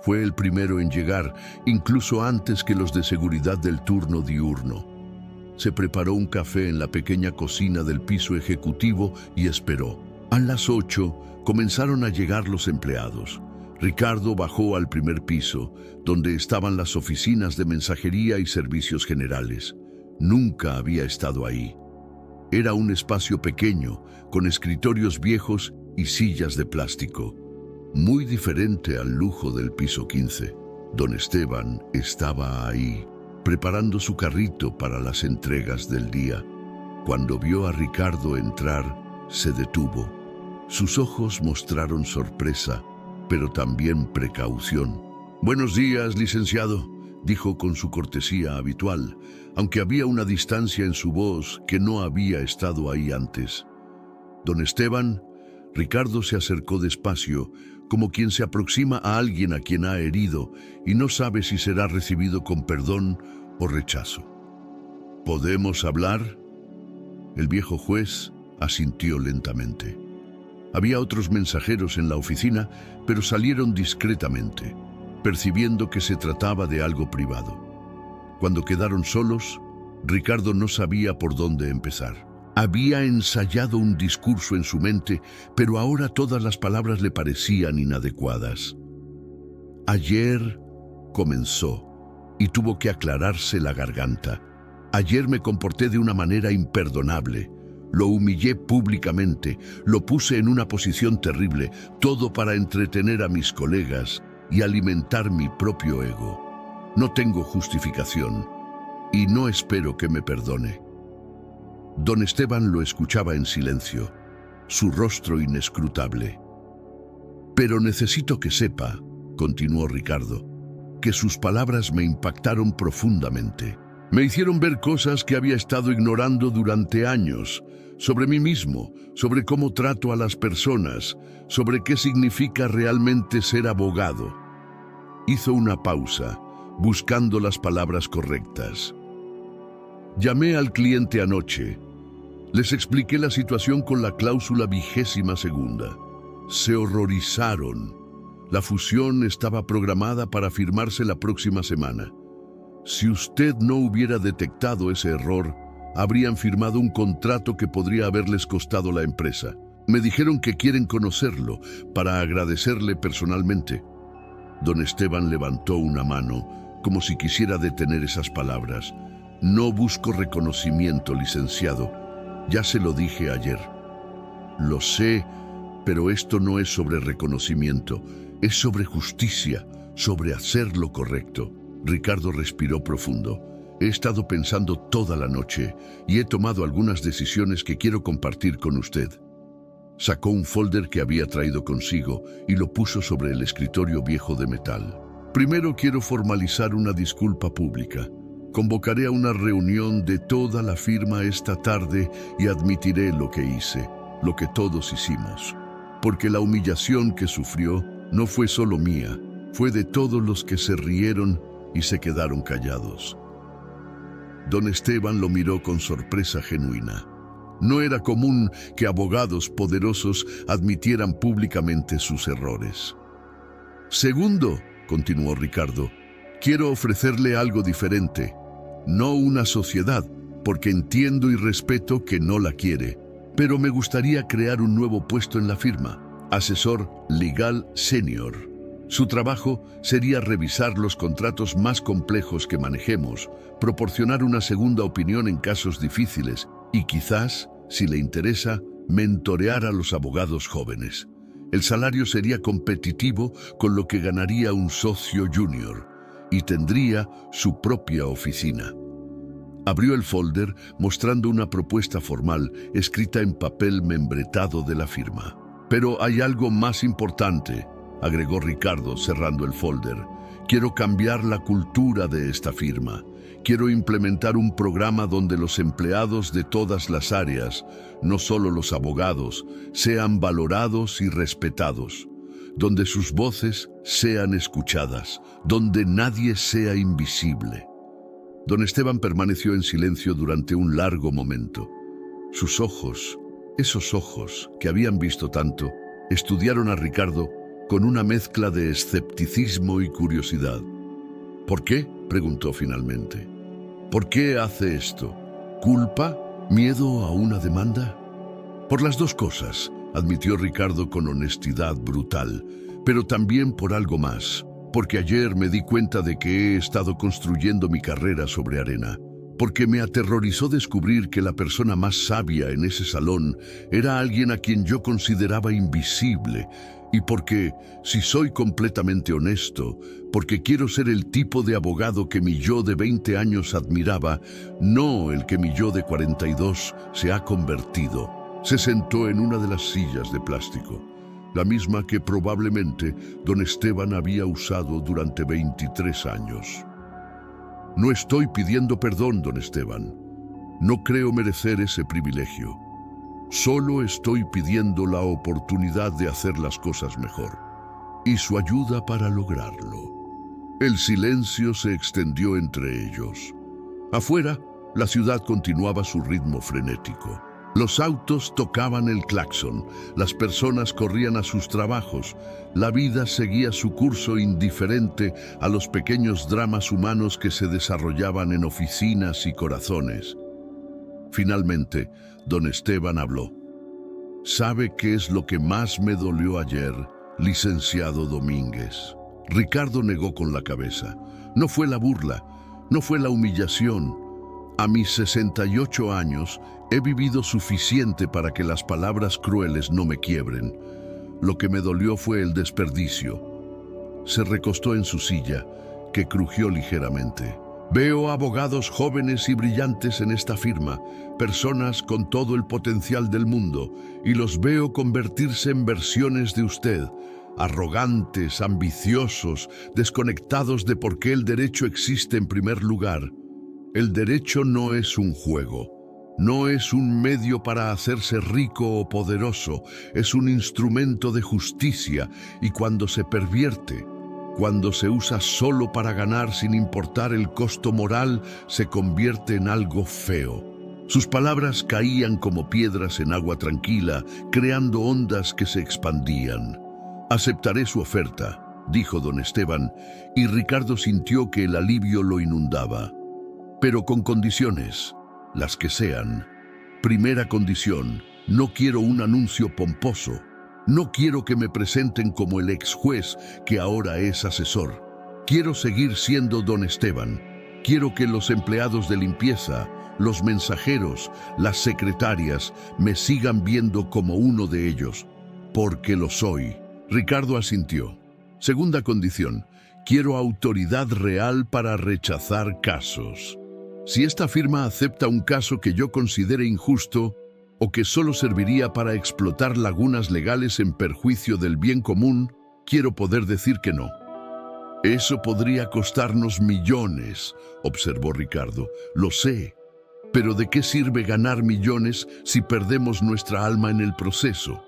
Fue el primero en llegar, incluso antes que los de seguridad del turno diurno. Se preparó un café en la pequeña cocina del piso ejecutivo y esperó. A las 8 comenzaron a llegar los empleados. Ricardo bajó al primer piso, donde estaban las oficinas de mensajería y servicios generales. Nunca había estado ahí. Era un espacio pequeño, con escritorios viejos y sillas de plástico. Muy diferente al lujo del piso 15. Don Esteban estaba ahí, preparando su carrito para las entregas del día. Cuando vio a Ricardo entrar, se detuvo. Sus ojos mostraron sorpresa, pero también precaución. «Buenos días, licenciado», dijo con su cortesía habitual, aunque había una distancia en su voz que no había estado ahí antes. «Don Esteban». Ricardo se acercó despacio, como quien se aproxima a alguien a quien ha herido y no sabe si será recibido con perdón o rechazo. «¿Podemos hablar?». El viejo juez asintió lentamente. Había otros mensajeros en la oficina, pero salieron discretamente, percibiendo que se trataba de algo privado. Cuando quedaron solos, Ricardo no sabía por dónde empezar. Había ensayado un discurso en su mente, pero ahora todas las palabras le parecían inadecuadas. «Ayer», comenzó, y tuvo que aclararse la garganta. «Ayer me comporté de una manera imperdonable. Lo humillé públicamente, lo puse en una posición terrible, todo para entretener a mis colegas y alimentar mi propio ego. No tengo justificación y no espero que me perdone». Don Esteban lo escuchaba en silencio, su rostro inescrutable. «Pero necesito que sepa», continuó Ricardo, «que sus palabras me impactaron profundamente. Me hicieron ver cosas que había estado ignorando durante años, sobre mí mismo, sobre cómo trato a las personas, sobre qué significa realmente ser abogado». Hizo una pausa, buscando las palabras correctas. «Llamé al cliente anoche. Les expliqué la situación con la cláusula 22ª. Se horrorizaron. La fusión estaba programada para firmarse la próxima semana. Si usted no hubiera detectado ese error, habrían firmado un contrato que podría haberles costado la empresa. Me dijeron que quieren conocerlo para agradecerle personalmente». Don Esteban levantó una mano, como si quisiera detener esas palabras. «No busco reconocimiento, licenciado. Ya se lo dije ayer». «Lo sé, pero esto no es sobre reconocimiento, es sobre justicia, sobre hacer lo correcto». Ricardo respiró profundo. «He estado pensando toda la noche y he tomado algunas decisiones que quiero compartir con usted». Sacó un folder que había traído consigo y lo puso sobre el escritorio viejo de metal. «Primero quiero formalizar una disculpa pública. Convocaré a una reunión de toda la firma esta tarde y admitiré lo que hice, lo que todos hicimos. Porque la humillación que sufrió no fue solo mía, fue de todos los que se rieron y se quedaron callados». Don Esteban lo miró con sorpresa genuina. No era común que abogados poderosos admitieran públicamente sus errores. «Segundo», continuó Ricardo, «quiero ofrecerle algo diferente. No una sociedad, porque entiendo y respeto que no la quiere, pero me gustaría crear un nuevo puesto en la firma. asesor legal senior. Su trabajo sería revisar los contratos más complejos que manejemos, proporcionar una segunda opinión en casos difíciles y quizás, si le interesa, mentorear a los abogados jóvenes. El salario sería competitivo con lo que ganaría un socio junior y tendría su propia oficina. Abrió el folder mostrando una propuesta formal escrita en papel membretado de la firma. Pero hay algo más importante, agregó Ricardo cerrando el folder. Quiero cambiar la cultura de esta firma. Quiero implementar un programa donde los empleados de todas las áreas, no solo los abogados, sean valorados y respetados, donde sus voces sean escuchadas, donde nadie sea invisible. Don Esteban permaneció en silencio durante un largo momento. Sus ojos, esos ojos que habían visto tanto, estudiaron a Ricardo con una mezcla de escepticismo y curiosidad. ¿Por qué?, preguntó finalmente. ¿Por qué hace esto? ¿Culpa? ¿Miedo a una demanda? Por las dos cosas, admitió Ricardo con honestidad brutal, pero también por algo más, porque ayer me di cuenta de que he estado construyendo mi carrera sobre arena, porque me aterrorizó descubrir que la persona más sabia en ese salón era alguien a quien yo consideraba invisible, y porque, si soy completamente honesto, porque quiero ser el tipo de abogado que mi yo de 20 años admiraba, no el que mi yo de 42 se ha convertido. Se sentó en una de las sillas de plástico, la misma que probablemente don Esteban había usado durante 23 años. No estoy pidiendo perdón, don Esteban. No creo merecer ese privilegio. Solo estoy pidiendo la oportunidad de hacer las cosas mejor y su ayuda para lograrlo. El silencio se extendió entre ellos. Afuera, la ciudad continuaba su ritmo frenético. Los autos tocaban el claxon, las personas corrían a sus trabajos, la vida seguía su curso indiferente a los pequeños dramas humanos que se desarrollaban en oficinas y corazones. Finalmente, don Esteban habló. ¿Sabe qué es lo que más me dolió ayer, licenciado Domínguez? Ricardo negó con la cabeza. No fue la burla, no fue la humillación. A mis 68 años he vivido suficiente para que las palabras crueles no me quiebren. Lo que me dolió fue el desperdicio. Se recostó en su silla, que crujió ligeramente. Veo abogados jóvenes y brillantes en esta firma, personas con todo el potencial del mundo, y los veo convertirse en versiones de usted, arrogantes, ambiciosos, desconectados de por qué el derecho existe en primer lugar. El derecho no es un juego, no es un medio para hacerse rico o poderoso, es un instrumento de justicia, y cuando se pervierte, cuando se usa solo para ganar sin importar el costo moral, se convierte en algo feo. Sus palabras caían como piedras en agua tranquila, creando ondas que se expandían. Aceptaré su oferta, dijo don Esteban, y Ricardo sintió que el alivio lo inundaba. Pero con condiciones, las que sean. Primera condición, no quiero un anuncio pomposo. No quiero que me presenten como el ex juez que ahora es asesor. Quiero seguir siendo don Esteban. Quiero que los empleados de limpieza, los mensajeros, las secretarias me sigan viendo como uno de ellos, porque lo soy. Ricardo asintió. Segunda condición, quiero autoridad real para rechazar casos. Si esta firma acepta un caso que yo considere injusto, o que solo serviría para explotar lagunas legales en perjuicio del bien común, quiero poder decir que no. Eso podría costarnos millones, observó Ricardo. Lo sé, pero ¿de qué sirve ganar millones si perdemos nuestra alma en el proceso?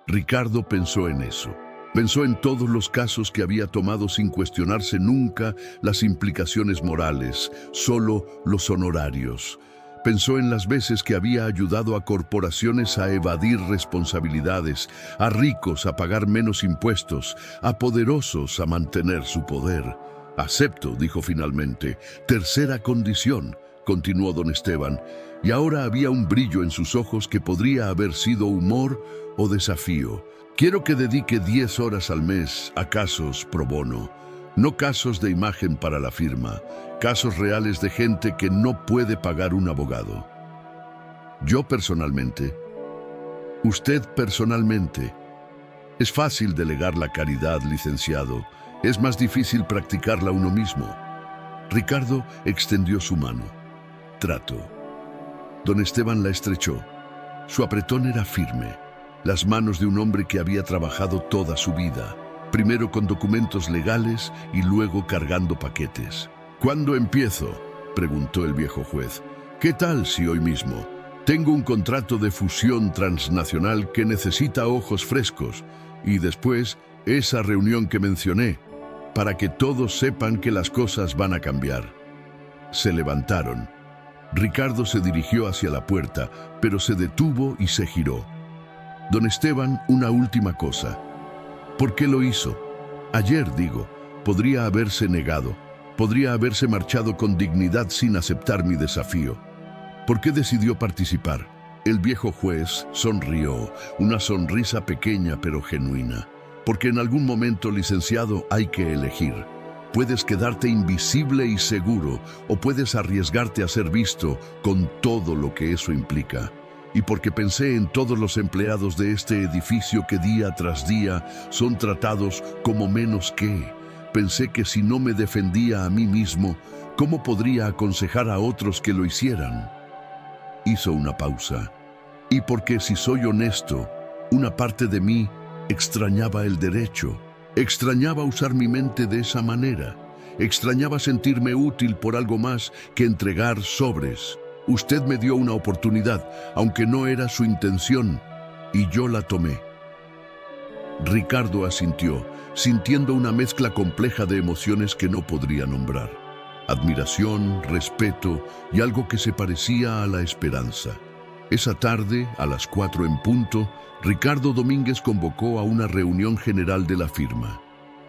Ricardo pensó en eso. Pensó en todos los casos que había tomado sin cuestionarse nunca las implicaciones morales, solo los honorarios. Pensó en las veces que había ayudado a corporaciones a evadir responsabilidades, a ricos a pagar menos impuestos, a poderosos a mantener su poder. Acepto, dijo finalmente. Tercera condición, continuó don Esteban, y ahora había un brillo en sus ojos que podría haber sido humor o desafío. Quiero que dedique 10 horas al mes a casos pro bono, no casos de imagen para la firma, casos reales de gente que no puede pagar un abogado. Yo personalmente, usted personalmente. Es fácil delegar la caridad, licenciado. Es más difícil practicarla uno mismo. Ricardo extendió su mano. Trato. Don Esteban la estrechó. Su apretón era firme. Las manos de un hombre que había trabajado toda su vida, primero con documentos legales y luego cargando paquetes. ¿Cuándo empiezo?, preguntó el viejo juez. ¿Qué tal si hoy mismo? Tengo un contrato de fusión transnacional que necesita ojos frescos y después esa reunión que mencioné, para que todos sepan que las cosas van a cambiar. Se levantaron. Ricardo se dirigió hacia la puerta, pero se detuvo y se giró. Don Esteban, una última cosa. ¿Por qué lo hizo? Ayer, digo, podría haberse negado, podría haberse marchado con dignidad sin aceptar mi desafío. ¿Por qué decidió participar? El viejo juez sonrió, una sonrisa pequeña pero genuina. Porque en algún momento, licenciado, hay que elegir. Puedes quedarte invisible y seguro, o puedes arriesgarte a ser visto con todo lo que eso implica. Y porque pensé en todos los empleados de este edificio que día tras día son tratados como menos que, pensé que si no me defendía a mí mismo, ¿cómo podría aconsejar a otros que lo hicieran? Hizo una pausa. Y porque, si soy honesto, una parte de mí extrañaba el derecho, extrañaba usar mi mente de esa manera, extrañaba sentirme útil por algo más que entregar sobres. Usted me dio una oportunidad, aunque no era su intención, y yo la tomé. Ricardo asintió, sintiendo una mezcla compleja de emociones que no podría nombrar. Admiración, respeto y algo que se parecía a la esperanza. Esa tarde, a las 4 en punto, Ricardo Domínguez convocó a una reunión general de la firma.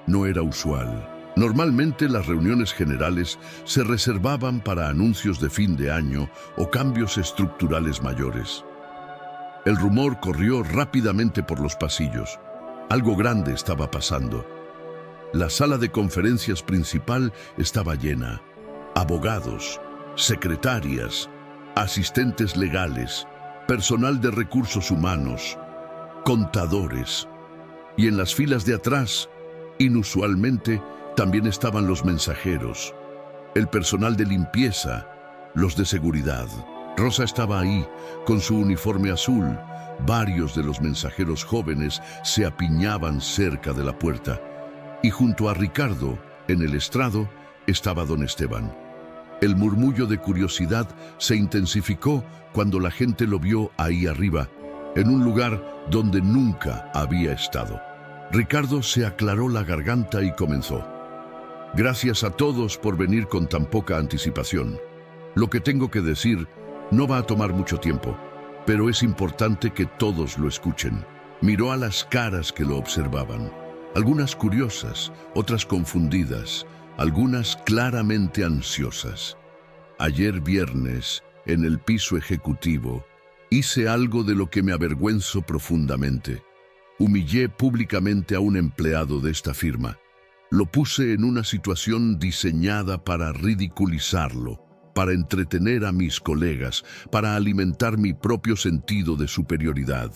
No era usual. Normalmente las reuniones generales se reservaban para anuncios de fin de año o cambios estructurales mayores. El rumor corrió rápidamente por los pasillos. Algo grande estaba pasando. La sala de conferencias principal estaba llena. Abogados, secretarias, asistentes legales, personal de recursos humanos, contadores. Y en las filas de atrás, inusualmente, también estaban los mensajeros, el personal de limpieza, los de seguridad. Rosa estaba ahí, con su uniforme azul. Varios de los mensajeros jóvenes se apiñaban cerca de la puerta. Y junto a Ricardo, en el estrado, estaba don Esteban. El murmullo de curiosidad se intensificó cuando la gente lo vio ahí arriba, en un lugar donde nunca había estado. Ricardo se aclaró la garganta y comenzó. Gracias a todos por venir con tan poca anticipación. Lo que tengo que decir no va a tomar mucho tiempo, pero es importante que todos lo escuchen. Miró a las caras que lo observaban, algunas curiosas, otras confundidas, algunas claramente ansiosas. Ayer viernes, en el piso ejecutivo, hice algo de lo que me avergüenzo profundamente. Humillé públicamente a un empleado de esta firma. Lo puse en una situación diseñada para ridiculizarlo, para entretener a mis colegas, para alimentar mi propio sentido de superioridad.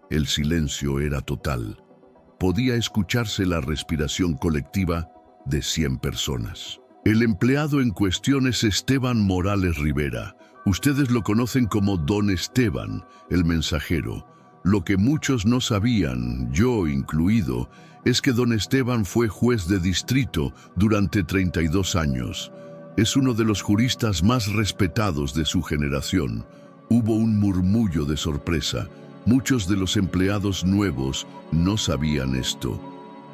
El silencio era total. Podía escucharse la respiración colectiva de 100 personas. El empleado en cuestión es Esteban Morales Rivera. Ustedes lo conocen como Don Esteban, el mensajero. Lo que muchos no sabían, yo incluido, es que don Esteban fue juez de distrito durante 32 años. Es uno de los juristas más respetados de su generación. Hubo un murmullo de sorpresa. Muchos de los empleados nuevos no sabían esto.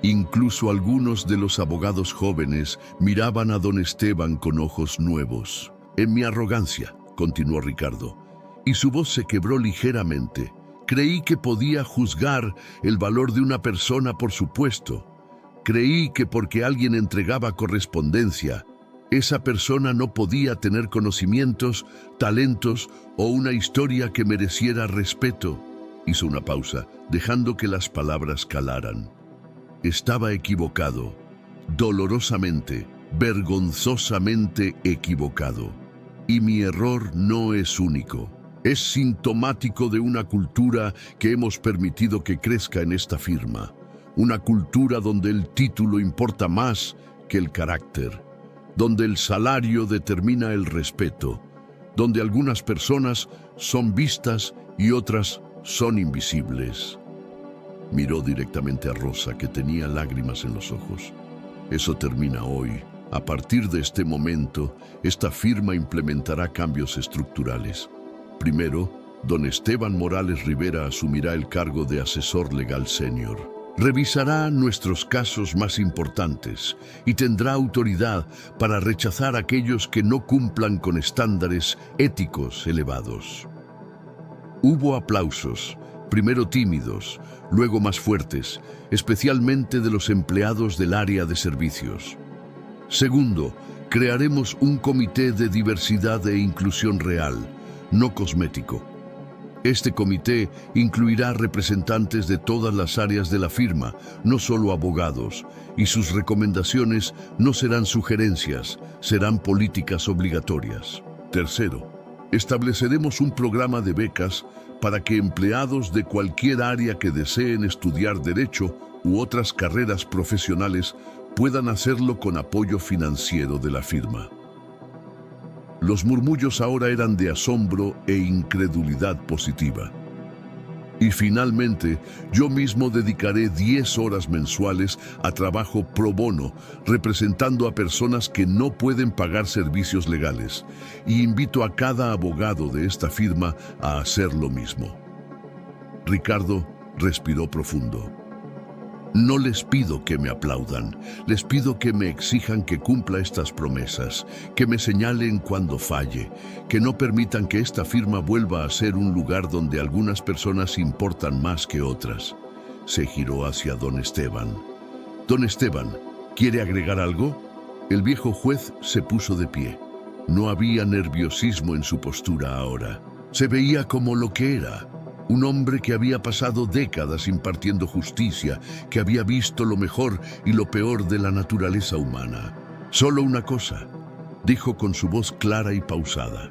Incluso algunos de los abogados jóvenes miraban a don Esteban con ojos nuevos. En mi arrogancia, continuó Ricardo, y su voz se quebró ligeramente. Creí que podía juzgar el valor de una persona por su puesto. Creí que porque alguien entregaba correspondencia, Esa persona no podía tener conocimientos, talentos o una historia que mereciera respeto. Hizo una pausa, dejando que las palabras calaran. Estaba equivocado, dolorosamente, vergonzosamente equivocado. Y mi error no es único. Es sintomático de una cultura que hemos permitido que crezca en esta firma. Una cultura donde el título importa más que el carácter, donde el salario determina el respeto, donde algunas personas son vistas y otras son invisibles. Miró directamente a Rosa, que tenía lágrimas en los ojos. Eso termina hoy. A partir de este momento, esta firma implementará cambios estructurales. Primero, don Esteban Morales Rivera asumirá el cargo de asesor legal senior. Revisará nuestros casos más importantes y tendrá autoridad para rechazar a aquellos que no cumplan con estándares éticos elevados. Hubo aplausos, primero tímidos, luego más fuertes, especialmente de los empleados del área de servicios. Segundo, crearemos un comité de diversidad e inclusión real, no cosmético. Este comité incluirá representantes de todas las áreas de la firma, no solo abogados, y sus recomendaciones no serán sugerencias, serán políticas obligatorias. Tercero, estableceremos un programa de becas para que empleados de cualquier área que deseen estudiar derecho u otras carreras profesionales puedan hacerlo con apoyo financiero de la firma. Los murmullos ahora eran de asombro e incredulidad positiva. Y finalmente, yo mismo dedicaré 10 horas mensuales a trabajo pro bono, representando a personas que no pueden pagar servicios legales, y invito a cada abogado de esta firma a hacer lo mismo. Ricardo respiró profundo. No les pido que me aplaudan, les pido que me exijan que cumpla estas promesas, que me señalen cuando falle, que no permitan que esta firma vuelva a ser un lugar donde algunas personas importan más que otras. Se giró hacia don Esteban. Don Esteban, ¿quiere agregar algo? El viejo juez se puso de pie. No había nerviosismo en su postura ahora. Se veía como lo que era. Un hombre que había pasado décadas impartiendo justicia, que había visto lo mejor y lo peor de la naturaleza humana. Solo una cosa, dijo con su voz clara y pausada.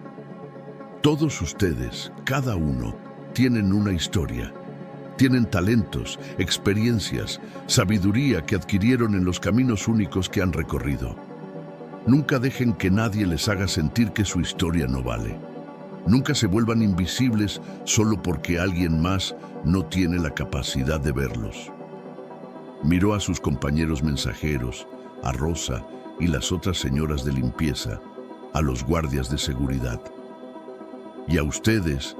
Todos ustedes, cada uno, tienen una historia. Tienen talentos, experiencias, sabiduría que adquirieron en los caminos únicos que han recorrido. Nunca dejen que nadie les haga sentir que su historia no vale. Nunca se vuelvan invisibles solo porque alguien más no tiene la capacidad de verlos. Miró a sus compañeros mensajeros, a Rosa y las otras señoras de limpieza, a los guardias de seguridad. Y a ustedes,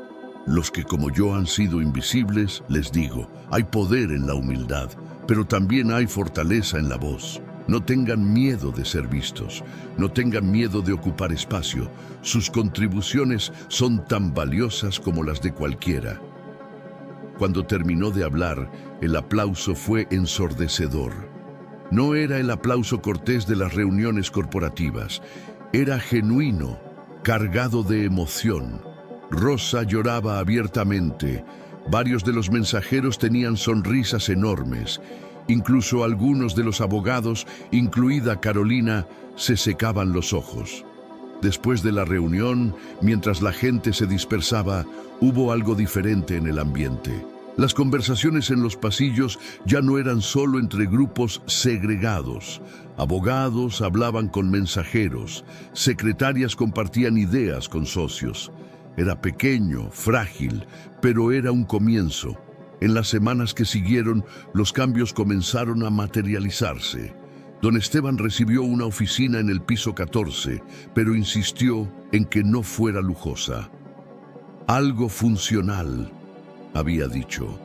los que como yo han sido invisibles, les digo, hay poder en la humildad, pero también hay fortaleza en la voz. No tengan miedo de ser vistos, no tengan miedo de ocupar espacio. Sus contribuciones son tan valiosas como las de cualquiera. Cuando terminó de hablar, el aplauso fue ensordecedor. No era el aplauso cortés de las reuniones corporativas, era genuino, cargado de emoción. Rosa lloraba abiertamente, varios de los mensajeros tenían sonrisas enormes. Incluso algunos de los abogados, incluida Carolina, se secaban los ojos. Después de la reunión, mientras la gente se dispersaba, hubo algo diferente en el ambiente. Las conversaciones en los pasillos ya no eran solo entre grupos segregados. Abogados hablaban con mensajeros, secretarias compartían ideas con socios. Era pequeño, frágil, pero era un comienzo. En las semanas que siguieron, los cambios comenzaron a materializarse. Don Esteban recibió una oficina en el piso 14, pero insistió en que no fuera lujosa. Algo funcional, había dicho.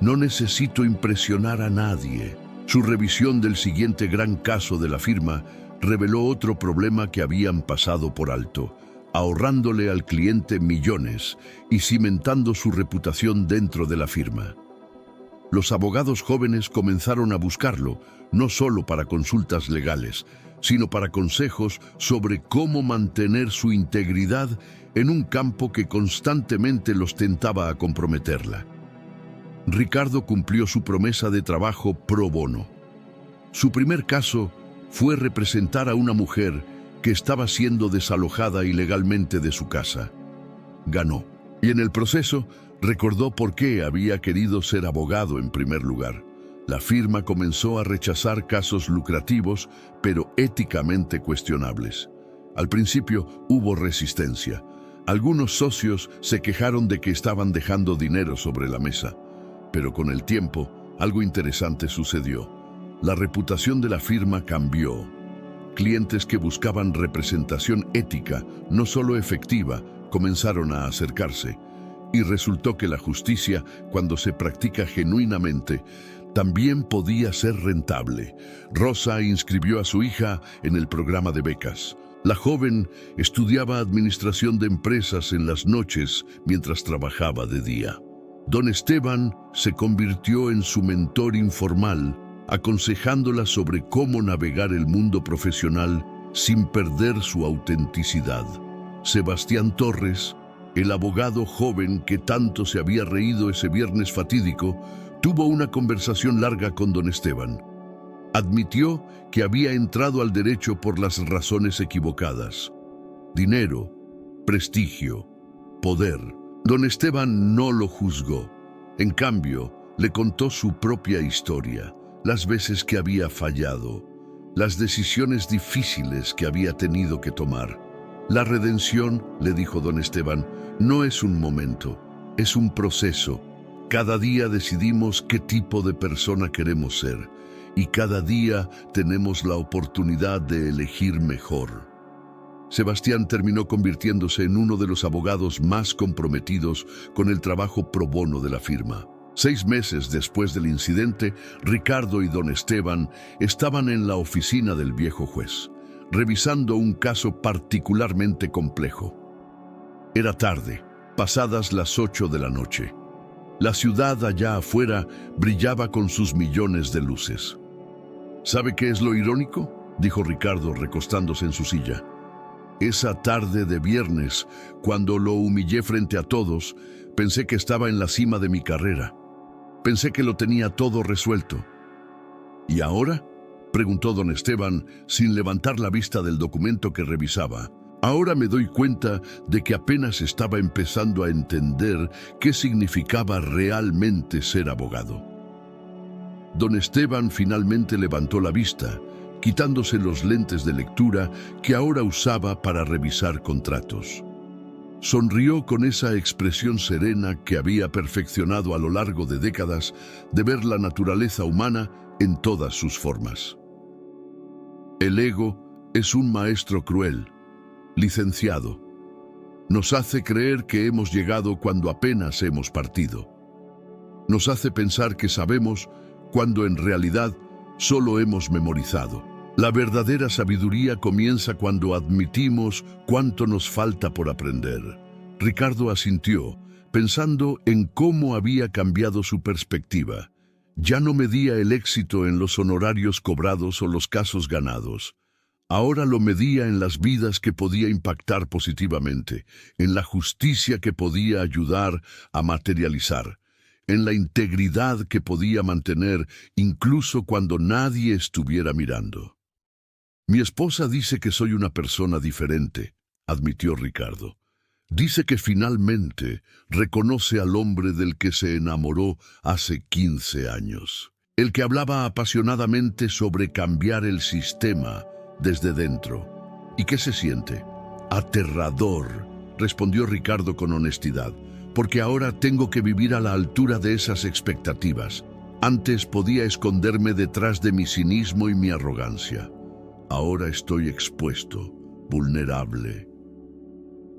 No necesito impresionar a nadie. Su revisión del siguiente gran caso de la firma reveló otro problema que habían pasado por alto, ahorrándole al cliente millones y cimentando su reputación dentro de la firma. Los abogados jóvenes comenzaron a buscarlo, no solo para consultas legales, sino para consejos sobre cómo mantener su integridad en un campo que constantemente los tentaba a comprometerla. Ricardo cumplió su promesa de trabajo pro bono. Su primer caso fue representar a una mujer que estaba siendo desalojada ilegalmente de su casa. Ganó, y en el proceso recordó por qué había querido ser abogado en primer lugar. La firma comenzó a rechazar casos lucrativos, pero éticamente cuestionables. Al principio hubo resistencia. Algunos socios se quejaron de que estaban dejando dinero sobre la mesa. Pero con el tiempo, algo interesante sucedió. La reputación de la firma cambió. Clientes que buscaban representación ética, no solo efectiva, comenzaron a acercarse. Y resultó que la justicia, cuando se practica genuinamente, también podía ser rentable. Rosa inscribió a su hija en el programa de becas. La joven estudiaba administración de empresas en las noches mientras trabajaba de día. Don Esteban se convirtió en su mentor informal, aconsejándola sobre cómo navegar el mundo profesional sin perder su autenticidad. Sebastián Torres, el abogado joven que tanto se había reído ese viernes fatídico, tuvo una conversación larga con don Esteban. Admitió que había entrado al derecho por las razones equivocadas. Dinero, prestigio, poder. Don Esteban no lo juzgó. En cambio, le contó su propia historia, las veces que había fallado, las decisiones difíciles que había tenido que tomar. La redención, le dijo don Esteban, no es un momento, es un proceso. Cada día decidimos qué tipo de persona queremos ser y cada día tenemos la oportunidad de elegir mejor. Sebastián terminó convirtiéndose en uno de los abogados más comprometidos con el trabajo pro bono de la firma. 6 meses después del incidente, Ricardo y don Esteban estaban en la oficina del viejo juez, revisando un caso particularmente complejo. Era tarde, pasadas las 8 de la noche. La ciudad allá afuera brillaba con sus millones de luces. ¿Sabe qué es lo irónico?, dijo Ricardo recostándose en su silla. Esa tarde de viernes, cuando lo humillé frente a todos, pensé que estaba en la cima de mi carrera. Pensé que lo tenía todo resuelto. ¿Y ahora?, preguntó don Esteban, sin levantar la vista del documento que revisaba. Ahora me doy cuenta de que apenas estaba empezando a entender qué significaba realmente ser abogado. Don Esteban finalmente levantó la vista, quitándose los lentes de lectura que ahora usaba para revisar contratos. Sonrió con esa expresión serena que había perfeccionado a lo largo de décadas de ver la naturaleza humana en todas sus formas. El ego es un maestro cruel, licenciado. Nos hace creer que hemos llegado cuando apenas hemos partido. Nos hace pensar que sabemos cuando en realidad solo hemos memorizado. La verdadera sabiduría comienza cuando admitimos cuánto nos falta por aprender. Ricardo asintió, pensando en cómo había cambiado su perspectiva. Ya no medía el éxito en los honorarios cobrados o los casos ganados. Ahora lo medía en las vidas que podía impactar positivamente, en la justicia que podía ayudar a materializar, en la integridad que podía mantener incluso cuando nadie estuviera mirando. Mi esposa dice que soy una persona diferente, admitió Ricardo. Dice que finalmente reconoce al hombre del que se enamoró hace 15 años. El que hablaba apasionadamente sobre cambiar el sistema desde dentro. ¿Y qué se siente? Aterrador, respondió Ricardo con honestidad, porque ahora tengo que vivir a la altura de esas expectativas. Antes podía esconderme detrás de mi cinismo y mi arrogancia. Ahora estoy expuesto, vulnerable.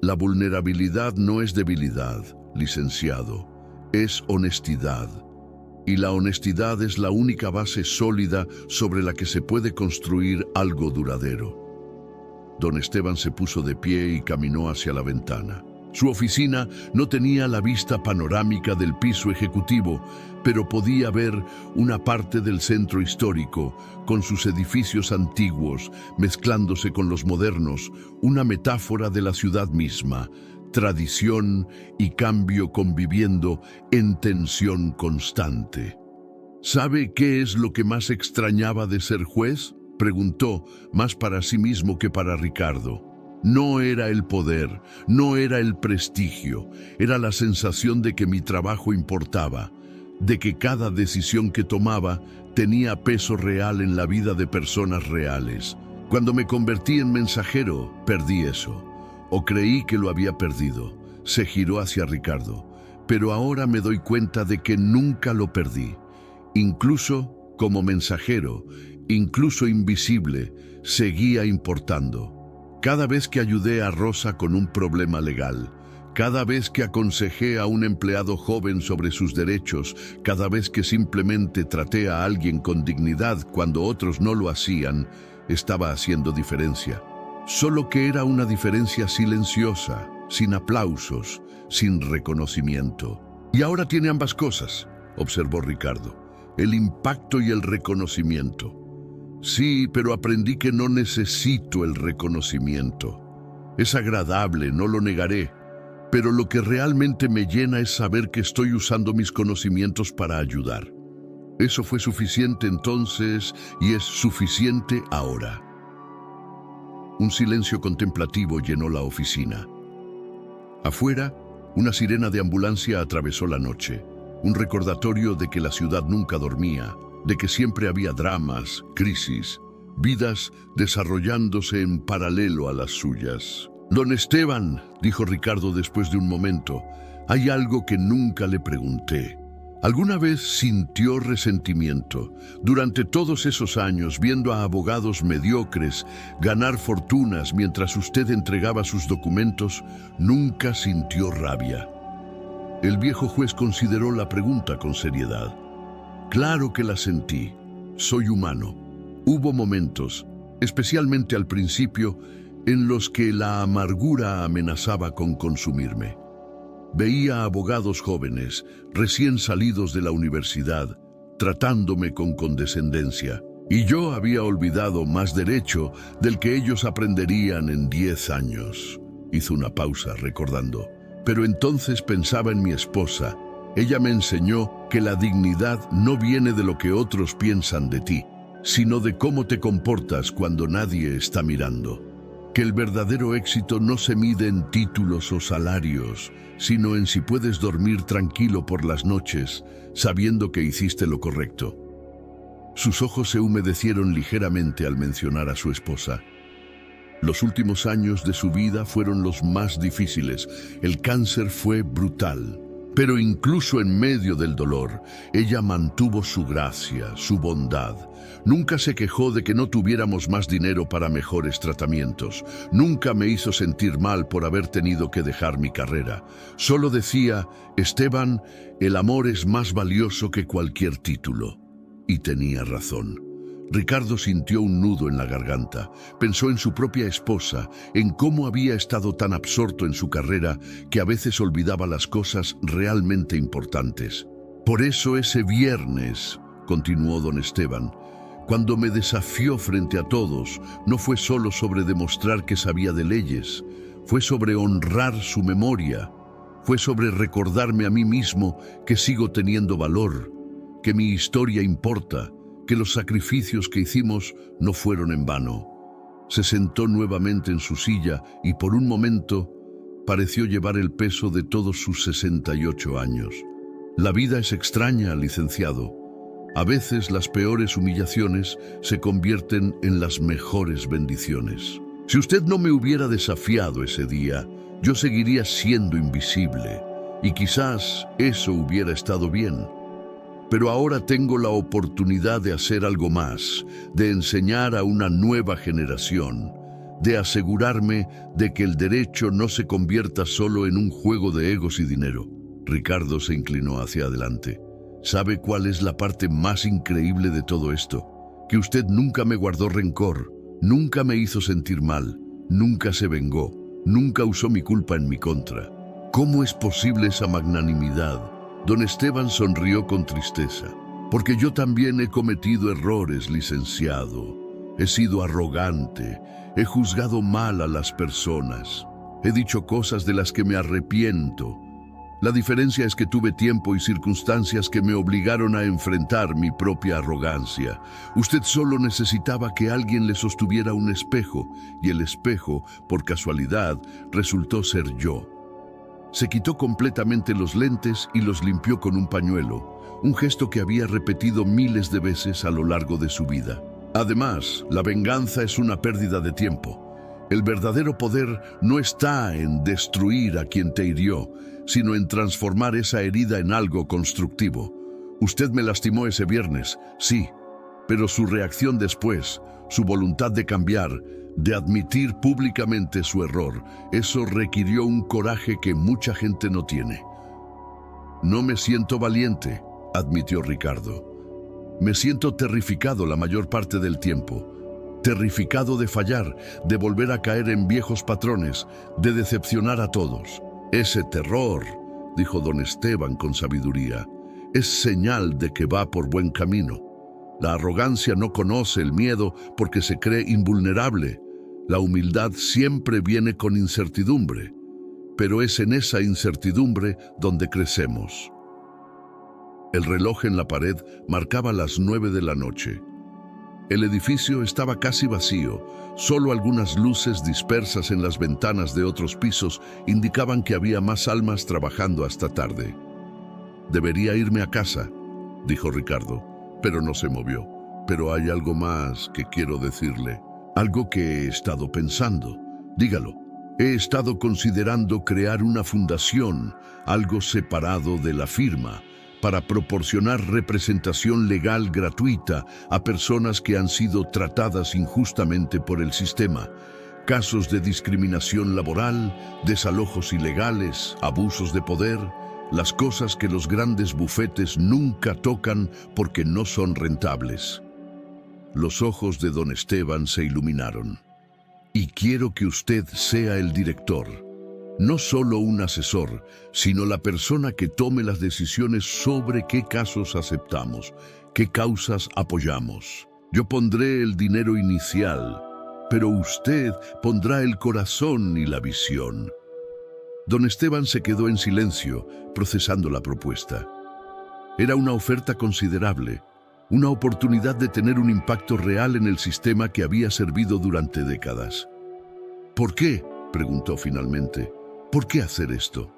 La vulnerabilidad no es debilidad, licenciado, es honestidad. Y la honestidad es la única base sólida sobre la que se puede construir algo duradero. Don Esteban se puso de pie y caminó hacia la ventana. Su oficina no tenía la vista panorámica del piso ejecutivo, pero podía ver una parte del centro histórico, con sus edificios antiguos, mezclándose con los modernos, una metáfora de la ciudad misma, tradición y cambio conviviendo en tensión constante. ¿Sabe qué es lo que más extrañaba de ser juez?, preguntó, más para sí mismo que para Ricardo. No era el poder, no era el prestigio, era la sensación de que mi trabajo importaba, de que cada decisión que tomaba tenía peso real en la vida de personas reales. Cuando me convertí en mensajero, perdí eso, o creí que lo había perdido. Se giró hacia Ricardo, pero ahora me doy cuenta de que nunca lo perdí. Incluso como mensajero, incluso invisible, seguía importando. Cada vez que ayudé a Rosa con un problema legal, cada vez que aconsejé a un empleado joven sobre sus derechos, cada vez que simplemente traté a alguien con dignidad cuando otros no lo hacían, estaba haciendo diferencia. Solo que era una diferencia silenciosa, sin aplausos, sin reconocimiento. Y ahora tiene ambas cosas, observó Ricardo, el impacto y el reconocimiento. Sí, pero aprendí que no necesito el reconocimiento. Es agradable, no lo negaré, pero lo que realmente me llena es saber que estoy usando mis conocimientos para ayudar. Eso fue suficiente entonces y es suficiente ahora. Un silencio contemplativo llenó la oficina. Afuera, una sirena de ambulancia atravesó la noche, un recordatorio de que la ciudad nunca dormía, de que siempre había dramas, crisis, vidas desarrollándose en paralelo a las suyas. «Don Esteban», dijo Ricardo después de un momento, «hay algo que nunca le pregunté. ¿Alguna vez sintió resentimiento durante todos esos años viendo a abogados mediocres ganar fortunas mientras usted entregaba sus documentos? ¿Nunca sintió rabia?» El viejo juez consideró la pregunta con seriedad. «Claro que la sentí. Soy humano. Hubo momentos, especialmente al principio, en los que la amargura amenazaba con consumirme. Veía a abogados jóvenes, recién salidos de la universidad, tratándome con condescendencia, y yo había olvidado más derecho del que ellos aprenderían en 10 años. Hizo una pausa, recordando. Pero entonces pensaba en mi esposa. Ella me enseñó que la dignidad no viene de lo que otros piensan de ti, sino de cómo te comportas cuando nadie está mirando. Que el verdadero éxito no se mide en títulos o salarios, sino en si puedes dormir tranquilo por las noches, sabiendo que hiciste lo correcto. Sus ojos se humedecieron ligeramente al mencionar a su esposa. Los últimos años de su vida fueron los más difíciles. El cáncer fue brutal. Pero incluso en medio del dolor, ella mantuvo su gracia, su bondad. Nunca se quejó de que no tuviéramos más dinero para mejores tratamientos. Nunca me hizo sentir mal por haber tenido que dejar mi carrera. Solo decía, Esteban, el amor es más valioso que cualquier título. Y tenía razón. Ricardo sintió un nudo en la garganta. Pensó en su propia esposa, en cómo había estado tan absorto en su carrera que a veces olvidaba las cosas realmente importantes. Por eso ese viernes, continuó don Esteban, cuando me desafió frente a todos, no fue solo sobre demostrar que sabía de leyes, fue sobre honrar su memoria, fue sobre recordarme a mí mismo que sigo teniendo valor, que mi historia importa, que los sacrificios que hicimos no fueron en vano. Se sentó nuevamente en su silla y por un momento pareció llevar el peso de todos sus 68 años. La vida es extraña, licenciado. A veces las peores humillaciones se convierten en las mejores bendiciones. Si usted no me hubiera desafiado ese día, yo seguiría siendo invisible y quizás eso hubiera estado bien. Pero ahora tengo la oportunidad de hacer algo más, de enseñar a una nueva generación, de asegurarme de que el derecho no se convierta solo en un juego de egos y dinero. Ricardo se inclinó hacia adelante. ¿Sabe cuál es la parte más increíble de todo esto? Que usted nunca me guardó rencor, nunca me hizo sentir mal, nunca se vengó, nunca usó mi culpa en mi contra. ¿Cómo es posible esa magnanimidad? Don Esteban sonrió con tristeza. Porque yo también he cometido errores, licenciado. He sido arrogante, he juzgado mal a las personas. He dicho cosas de las que me arrepiento. La diferencia es que tuve tiempo y circunstancias que me obligaron a enfrentar mi propia arrogancia. Usted solo necesitaba que alguien le sostuviera un espejo, y el espejo, por casualidad, resultó ser yo. Se quitó completamente los lentes y los limpió con un pañuelo, un gesto que había repetido miles de veces a lo largo de su vida. Además, la venganza es una pérdida de tiempo. El verdadero poder no está en destruir a quien te hirió, sino en transformar esa herida en algo constructivo. Usted me lastimó ese viernes, sí, pero su reacción después, su voluntad de cambiar, de admitir públicamente su error, eso requirió un coraje que mucha gente no tiene. No me siento valiente, admitió Ricardo. Me siento terrificado la mayor parte del tiempo. Terrificado de fallar, de volver a caer en viejos patrones, de decepcionar a todos. Ese terror, dijo don Esteban con sabiduría, es señal de que va por buen camino. La arrogancia no conoce el miedo porque se cree invulnerable. La humildad siempre viene con incertidumbre, pero es en esa incertidumbre donde crecemos. El reloj en la pared marcaba las 9 de la noche. El edificio estaba casi vacío, solo algunas luces dispersas en las ventanas de otros pisos indicaban que había más almas trabajando hasta tarde. «Debería irme a casa», dijo Ricardo, pero no se movió. «Pero hay algo más que quiero decirle, algo que he estado pensando. Dígalo. He estado considerando crear una fundación, algo separado de la firma, para proporcionar representación legal gratuita a personas que han sido tratadas injustamente por el sistema. Casos de discriminación laboral, desalojos ilegales, abusos de poder, las cosas que los grandes bufetes nunca tocan porque no son rentables». Los ojos de don Esteban se iluminaron. «Y quiero que usted sea el director. No solo un asesor, sino la persona que tome las decisiones sobre qué casos aceptamos, qué causas apoyamos. Yo pondré el dinero inicial, pero usted pondrá el corazón y la visión». Don Esteban se quedó en silencio, procesando la propuesta. Era una oferta considerable, una oportunidad de tener un impacto real en el sistema que había servido durante décadas. «¿Por qué?», preguntó finalmente. «¿Por qué hacer esto?».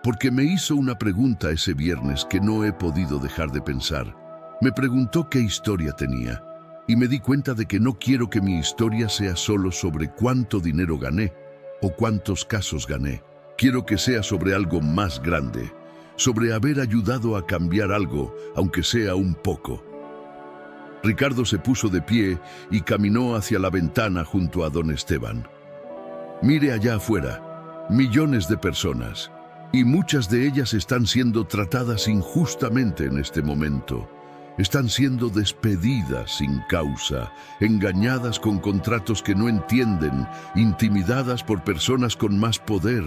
Porque me hizo una pregunta ese viernes que no he podido dejar de pensar. Me preguntó qué historia tenía, y me di cuenta de que no quiero que mi historia sea solo sobre cuánto dinero gané o cuántos casos gané. Quiero que sea sobre algo más grande, sobre haber ayudado a cambiar algo, aunque sea un poco. Ricardo se puso de pie y caminó hacia la ventana junto a don Esteban. «Mire allá afuera. Millones de personas, y muchas de ellas están siendo tratadas injustamente en este momento. Están siendo despedidas sin causa, engañadas con contratos que no entienden, intimidadas por personas con más poder,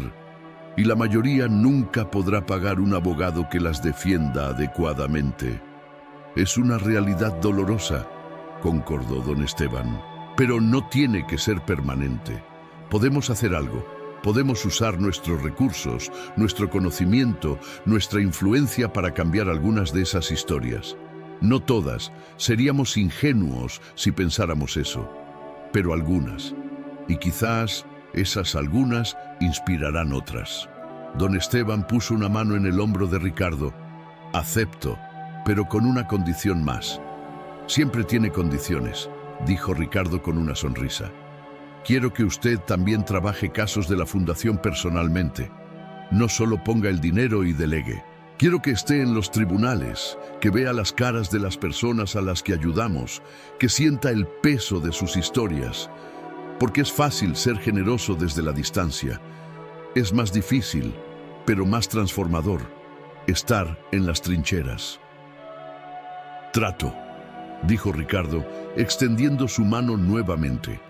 y la mayoría nunca podrá pagar un abogado que las defienda adecuadamente. Es una realidad dolorosa», concordó don Esteban, «pero no tiene que ser permanente. Podemos hacer algo. Podemos usar nuestros recursos, nuestro conocimiento, nuestra influencia para cambiar algunas de esas historias. No todas, seríamos ingenuos si pensáramos eso, pero algunas. Y quizás esas algunas inspirarán otras». Don Esteban puso una mano en el hombro de Ricardo. «Acepto, pero con una condición más». «Siempre tiene condiciones», dijo Ricardo con una sonrisa. «Quiero que usted también trabaje casos de la fundación personalmente. No solo ponga el dinero y delegue. Quiero que esté en los tribunales, que vea las caras de las personas a las que ayudamos, que sienta el peso de sus historias. Porque es fácil ser generoso desde la distancia. Es más difícil, pero más transformador, estar en las trincheras». «Trato», dijo Ricardo, extendiendo su mano nuevamente.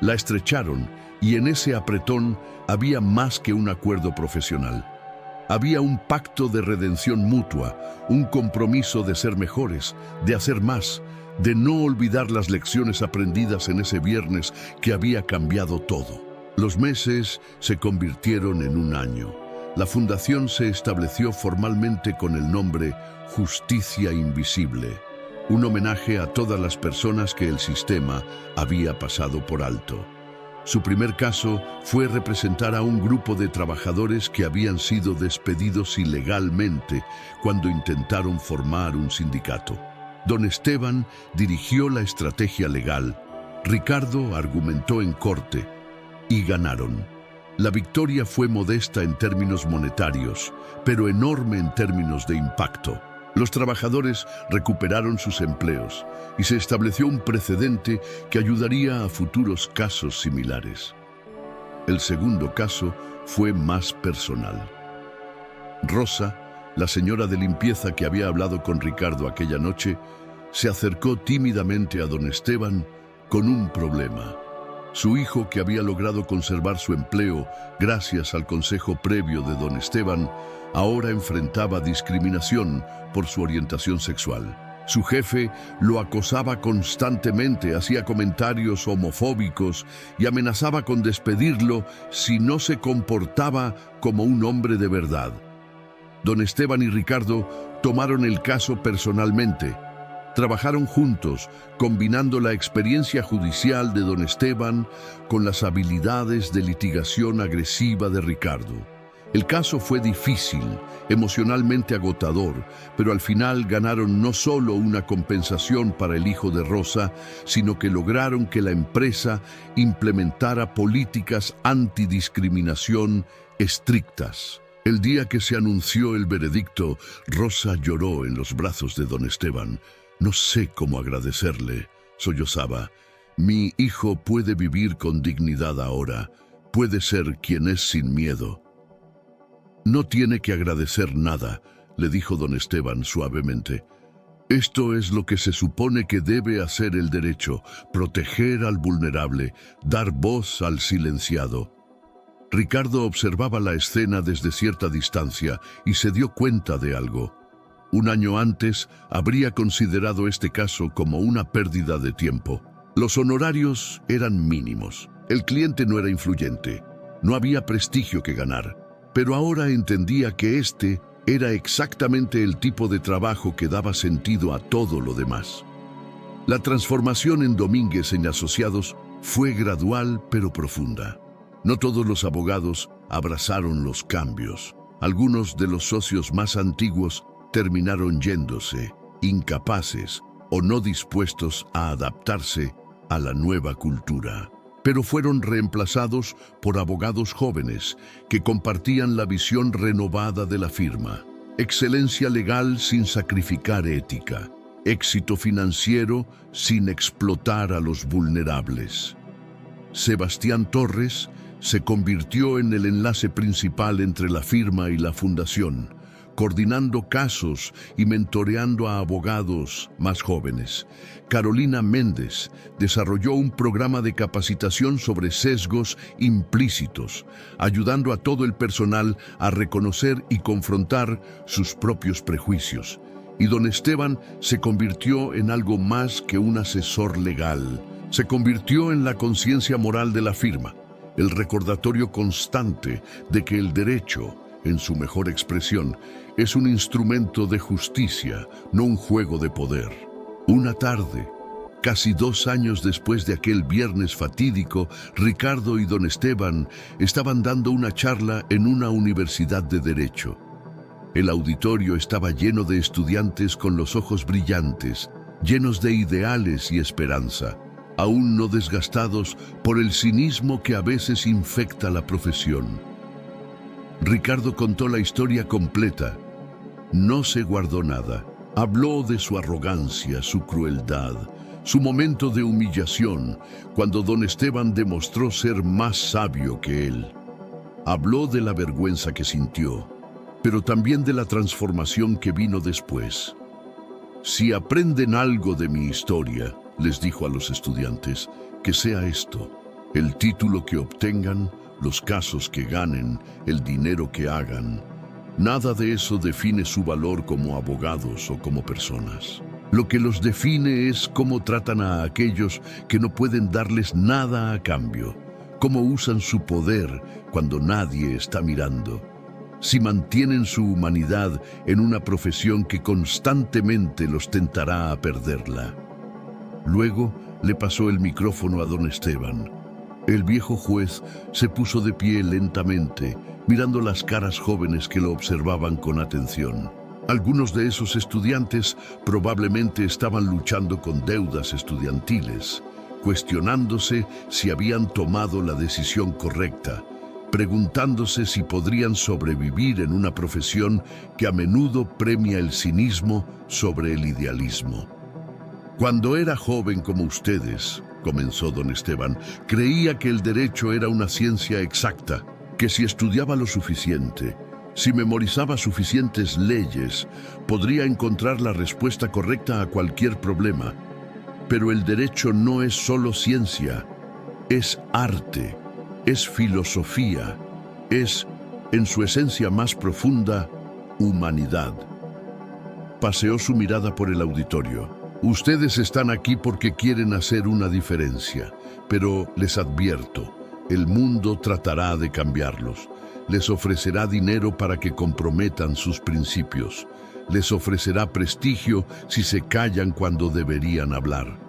La estrecharon y en ese apretón había más que un acuerdo profesional. Había un pacto de redención mutua, un compromiso de ser mejores, de hacer más, de no olvidar las lecciones aprendidas en ese viernes que había cambiado todo. Los meses se convirtieron en un año. La fundación se estableció formalmente con el nombre Justicia Invisible, un homenaje a todas las personas que el sistema había pasado por alto. Su primer caso fue representar a un grupo de trabajadores que habían sido despedidos ilegalmente cuando intentaron formar un sindicato. Don Esteban dirigió la estrategia legal, Ricardo argumentó en corte y ganaron. La victoria fue modesta en términos monetarios, pero enorme en términos de impacto. Los trabajadores recuperaron sus empleos y se estableció un precedente que ayudaría a futuros casos similares. El segundo caso fue más personal. Rosa, la señora de limpieza que había hablado con Ricardo aquella noche, se acercó tímidamente a don Esteban con un problema. Su hijo, que había logrado conservar su empleo gracias al consejo previo de don Esteban, ahora enfrentaba discriminación por su orientación sexual. Su jefe lo acosaba constantemente, hacía comentarios homofóbicos y amenazaba con despedirlo si no se comportaba como un hombre de verdad. Don Esteban y Ricardo tomaron el caso personalmente. Trabajaron juntos, combinando la experiencia judicial de don Esteban con las habilidades de litigación agresiva de Ricardo. El caso fue difícil, emocionalmente agotador, pero al final ganaron no solo una compensación para el hijo de Rosa, sino que lograron que la empresa implementara políticas antidiscriminación estrictas. El día que se anunció el veredicto, Rosa lloró en los brazos de don Esteban. No sé cómo agradecerle, sollozaba. Mi hijo puede vivir con dignidad ahora, puede ser quien es sin miedo. No tiene que agradecer nada, le dijo don Esteban suavemente. Esto es lo que se supone que debe hacer el derecho, proteger al vulnerable, dar voz al silenciado. Ricardo observaba la escena desde cierta distancia y se dio cuenta de algo. Un año antes habría considerado este caso como una pérdida de tiempo. Los honorarios eran mínimos. El cliente no era influyente. No había prestigio que ganar. Pero ahora entendía que este era exactamente el tipo de trabajo que daba sentido a todo lo demás. La transformación en Domínguez y Asociados fue gradual pero profunda. No todos los abogados abrazaron los cambios. Algunos de los socios más antiguos terminaron yéndose, incapaces o no dispuestos a adaptarse a la nueva cultura. Pero fueron reemplazados por abogados jóvenes que compartían la visión renovada de la firma. Excelencia legal sin sacrificar ética. Éxito financiero sin explotar a los vulnerables. Sebastián Torres se convirtió en el enlace principal entre la firma y la fundación, coordinando casos y mentoreando a abogados más jóvenes. Carolina Méndez desarrolló un programa de capacitación sobre sesgos implícitos, ayudando a todo el personal a reconocer y confrontar sus propios prejuicios. Y don Esteban se convirtió en algo más que un asesor legal. Se convirtió en la conciencia moral de la firma, el recordatorio constante de que el derecho, en su mejor expresión, es un instrumento de justicia, no un juego de poder. Una tarde, casi 2 años después de aquel viernes fatídico, Ricardo y don Esteban estaban dando una charla en una universidad de Derecho. El auditorio estaba lleno de estudiantes con los ojos brillantes, llenos de ideales y esperanza, aún no desgastados por el cinismo que a veces infecta la profesión. Ricardo contó la historia completa. No se guardó nada. Habló de su arrogancia, su crueldad, su momento de humillación, cuando don Esteban demostró ser más sabio que él. Habló de la vergüenza que sintió, pero también de la transformación que vino después. Si aprenden algo de mi historia, les dijo a los estudiantes, que sea esto. El título que obtengan, los casos que ganen, el dinero que hagan, nada de eso define su valor como abogados o como personas. Lo que los define es cómo tratan a aquellos que no pueden darles nada a cambio, cómo usan su poder cuando nadie está mirando, si mantienen su humanidad en una profesión que constantemente los tentará a perderla. Luego le pasó el micrófono a don Esteban. El viejo juez se puso de pie lentamente, mirando las caras jóvenes que lo observaban con atención. Algunos de esos estudiantes probablemente estaban luchando con deudas estudiantiles, cuestionándose si habían tomado la decisión correcta, preguntándose si podrían sobrevivir en una profesión que a menudo premia el cinismo sobre el idealismo. Cuando era joven como ustedes, comenzó don Esteban, creía que el derecho era una ciencia exacta, que si estudiaba lo suficiente, si memorizaba suficientes leyes, podría encontrar la respuesta correcta a cualquier problema. Pero el derecho no es solo ciencia, es arte, es filosofía, es, en su esencia más profunda, humanidad. Paseó su mirada por el auditorio. Ustedes están aquí porque quieren hacer una diferencia, pero les advierto, el mundo tratará de cambiarlos. Les ofrecerá dinero para que comprometan sus principios. Les ofrecerá prestigio si se callan cuando deberían hablar.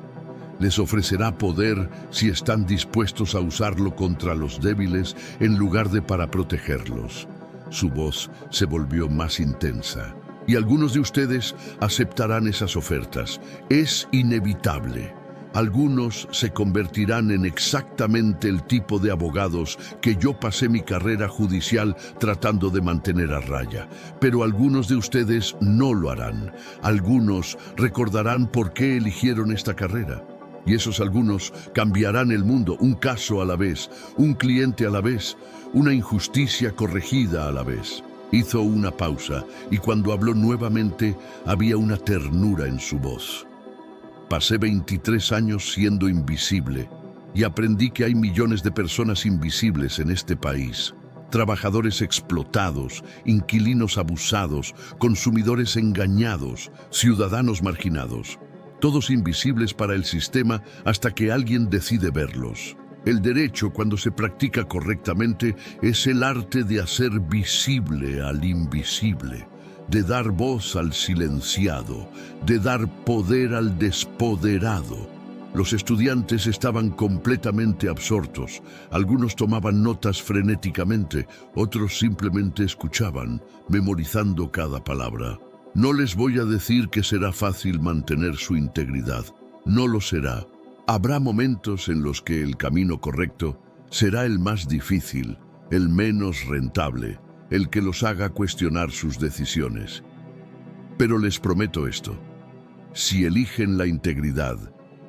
Les ofrecerá poder si están dispuestos a usarlo contra los débiles en lugar de para protegerlos. Su voz se volvió más intensa. Y algunos de ustedes aceptarán esas ofertas. Es inevitable. Algunos se convertirán en exactamente el tipo de abogados que yo pasé mi carrera judicial tratando de mantener a raya. Pero algunos de ustedes no lo harán. Algunos recordarán por qué eligieron esta carrera. Y esos algunos cambiarán el mundo, un caso a la vez, un cliente a la vez, una injusticia corregida a la vez. Hizo una pausa y cuando habló nuevamente había una ternura en su voz. Pasé 23 años siendo invisible y aprendí que hay millones de personas invisibles en este país. Trabajadores explotados, inquilinos abusados, consumidores engañados, ciudadanos marginados. Todos invisibles para el sistema hasta que alguien decide verlos. El derecho, cuando se practica correctamente, es el arte de hacer visible al invisible, de dar voz al silenciado, de dar poder al despoderado. Los estudiantes estaban completamente absortos. Algunos tomaban notas frenéticamente, otros simplemente escuchaban, memorizando cada palabra. No les voy a decir que será fácil mantener su integridad. No lo será. Habrá momentos en los que el camino correcto será el más difícil, el menos rentable, el que los haga cuestionar sus decisiones. Pero les prometo esto: si eligen la integridad,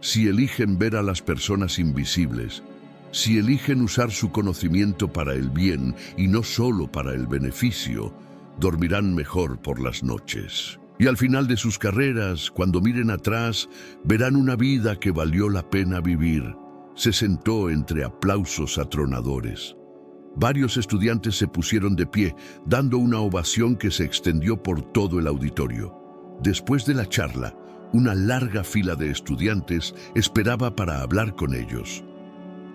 si eligen ver a las personas invisibles, si eligen usar su conocimiento para el bien y no solo para el beneficio, dormirán mejor por las noches. Y al final de sus carreras, cuando miren atrás, verán una vida que valió la pena vivir. Se sentó entre aplausos atronadores. Varios estudiantes se pusieron de pie, dando una ovación que se extendió por todo el auditorio. Después de la charla, una larga fila de estudiantes esperaba para hablar con ellos.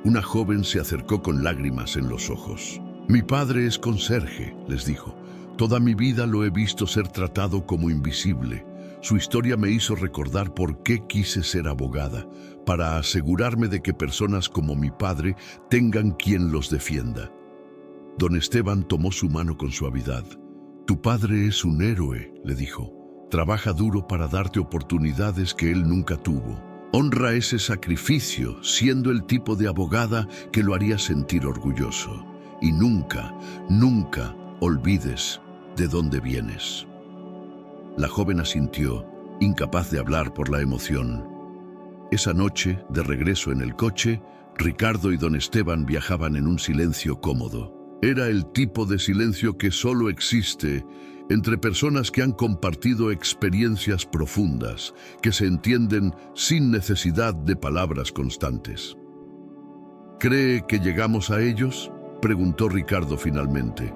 Una joven se acercó con lágrimas en los ojos. «Mi padre es conserje», les dijo. «Toda mi vida lo he visto ser tratado como invisible. Su historia me hizo recordar por qué quise ser abogada, para asegurarme de que personas como mi padre tengan quien los defienda». Don Esteban tomó su mano con suavidad. «Tu padre es un héroe», le dijo. «Trabaja duro para darte oportunidades que él nunca tuvo. Honra ese sacrificio, siendo el tipo de abogada que lo haría sentir orgulloso. Y nunca, nunca olvides de dónde vienes». La joven asintió, incapaz de hablar por la emoción. Esa noche, de regreso en el coche, Ricardo y don Esteban viajaban en un silencio cómodo. Era el tipo de silencio que solo existe entre personas que han compartido experiencias profundas, que se entienden sin necesidad de palabras constantes. ¿Cree que llegamos a ellos?, preguntó Ricardo finalmente.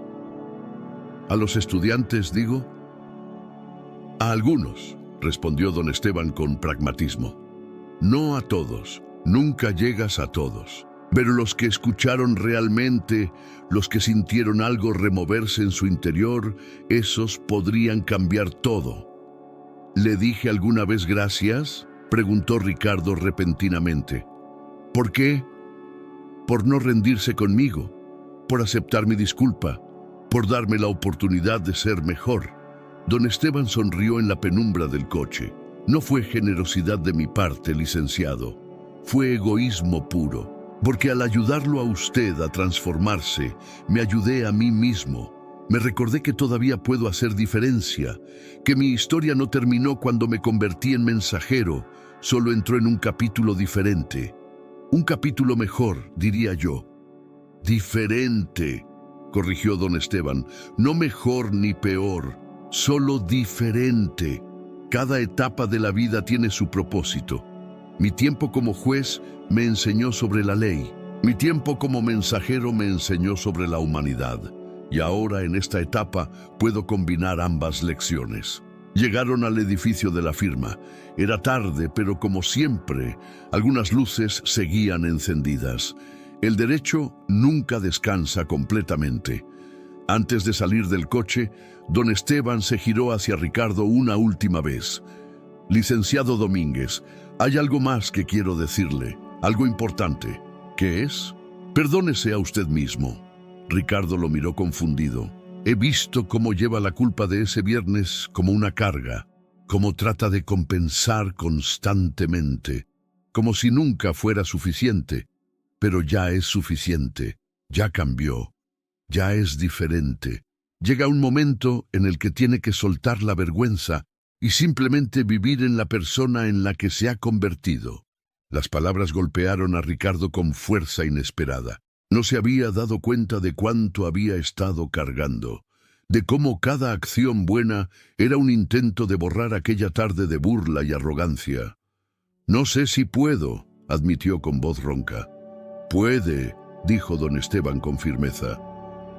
¿A los estudiantes, digo? A algunos, respondió don Esteban con pragmatismo. No a todos, nunca llegas a todos. Pero los que escucharon realmente, los que sintieron algo removerse en su interior, esos podrían cambiar todo. ¿Le dije alguna vez gracias?, preguntó Ricardo repentinamente. ¿Por qué? Por no rendirse conmigo, por aceptar mi disculpa, por darme la oportunidad de ser mejor. Don Esteban sonrió en la penumbra del coche. No fue generosidad de mi parte, licenciado. Fue egoísmo puro. Porque al ayudarlo a usted a transformarse, me ayudé a mí mismo. Me recordé que todavía puedo hacer diferencia, que mi historia no terminó cuando me convertí en mensajero, solo entró en un capítulo diferente. Un capítulo mejor, diría yo. Diferente, corrigió don Esteban. No mejor ni peor, solo diferente. Cada etapa de la vida tiene su propósito. Mi tiempo como juez me enseñó sobre la ley. Mi tiempo como mensajero me enseñó sobre la humanidad. Y ahora en esta etapa puedo combinar ambas lecciones. Llegaron al edificio de la firma. Era tarde, pero como siempre, algunas luces seguían encendidas. El derecho nunca descansa completamente. Antes de salir del coche, don Esteban se giró hacia Ricardo una última vez. Licenciado Domínguez, hay algo más que quiero decirle, algo importante. ¿Qué es? Perdónese a usted mismo. Ricardo lo miró confundido. He visto cómo lleva la culpa de ese viernes como una carga, cómo trata de compensar constantemente, como si nunca fuera suficiente. Pero ya es suficiente, ya cambió, ya es diferente. Llega un momento en el que tiene que soltar la vergüenza y simplemente vivir en la persona en la que se ha convertido. Las palabras golpearon a Ricardo con fuerza inesperada. No se había dado cuenta de cuánto había estado cargando, de cómo cada acción buena era un intento de borrar aquella tarde de burla y arrogancia. No sé si puedo, admitió con voz ronca. Puede, dijo don Esteban con firmeza,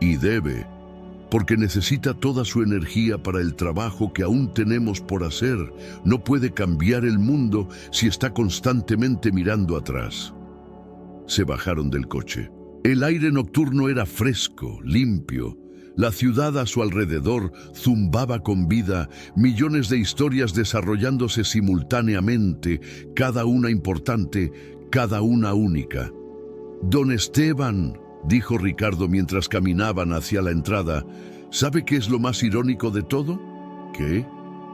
y debe, porque necesita toda su energía para el trabajo que aún tenemos por hacer. No puede cambiar el mundo si está constantemente mirando atrás. Se bajaron del coche. El aire nocturno era fresco, limpio. La ciudad a su alrededor zumbaba con vida, millones de historias desarrollándose simultáneamente, cada una importante, cada una única. Don Esteban, dijo Ricardo mientras caminaban hacia la entrada, ¿sabe qué es lo más irónico de todo? ¿Qué?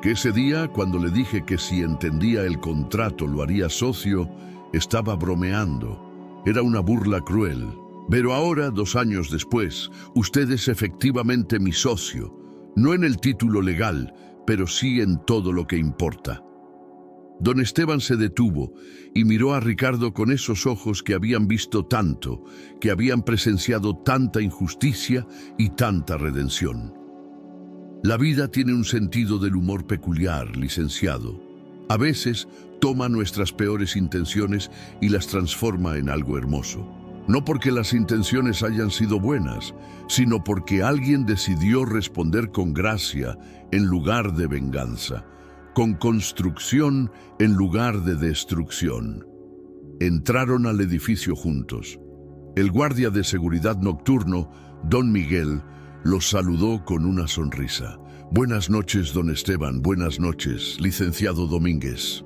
Que ese día, cuando le dije que si entendía el contrato lo haría socio, estaba bromeando. Era una burla cruel. Pero ahora, 2 años después, usted es efectivamente mi socio, no en el título legal, pero sí en todo lo que importa. Don Esteban se detuvo y miró a Ricardo con esos ojos que habían visto tanto, que habían presenciado tanta injusticia y tanta redención. La vida tiene un sentido del humor peculiar, licenciado. A veces toma nuestras peores intenciones y las transforma en algo hermoso. No porque las intenciones hayan sido buenas, sino porque alguien decidió responder con gracia en lugar de venganza, con construcción en lugar de destrucción. Entraron al edificio juntos. El guardia de seguridad nocturno, don Miguel, los saludó con una sonrisa. Buenas noches, don Esteban. Buenas noches, licenciado Domínguez.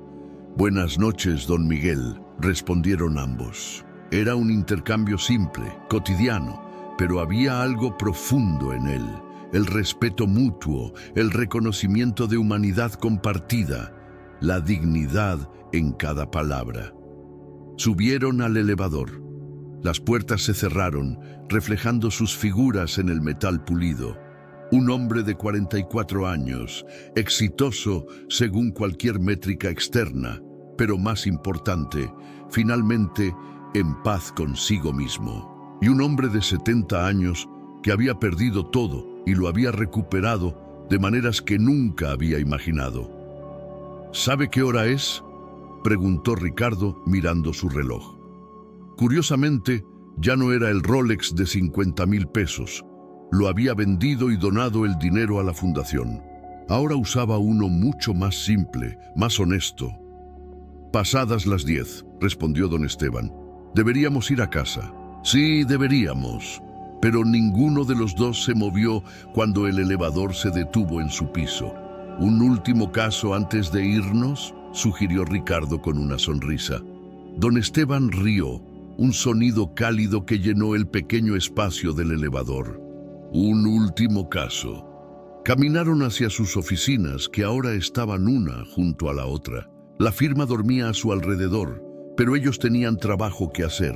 Buenas noches, don Miguel, respondieron ambos. Era un intercambio simple, cotidiano, pero había algo profundo en él. El respeto mutuo, el reconocimiento de humanidad compartida, la dignidad en cada palabra. Subieron al elevador. Las puertas se cerraron, reflejando sus figuras en el metal pulido. Un hombre de 44 años, exitoso según cualquier métrica externa, pero más importante, finalmente, en paz consigo mismo. Y un hombre de 70 años que había perdido todo y lo había recuperado de maneras que nunca había imaginado. ¿Sabe qué hora es?, preguntó Ricardo mirando su reloj. Curiosamente, Ya no era el Rolex de 50,000 pesos. Lo había vendido y donado el dinero a la fundación. Ahora usaba uno mucho más simple, más honesto. Pasadas las 10, respondió don Esteban. Deberíamos ir a casa. Sí, deberíamos. Pero ninguno de los dos se movió cuando el elevador se detuvo en su piso. ¿Un último caso antes de irnos?, sugirió Ricardo con una sonrisa. Don Esteban rió, un sonido cálido que llenó el pequeño espacio del elevador. Un último caso. Caminaron hacia sus oficinas, que ahora estaban una junto a la otra. La firma dormía a su alrededor, pero ellos tenían trabajo que hacer.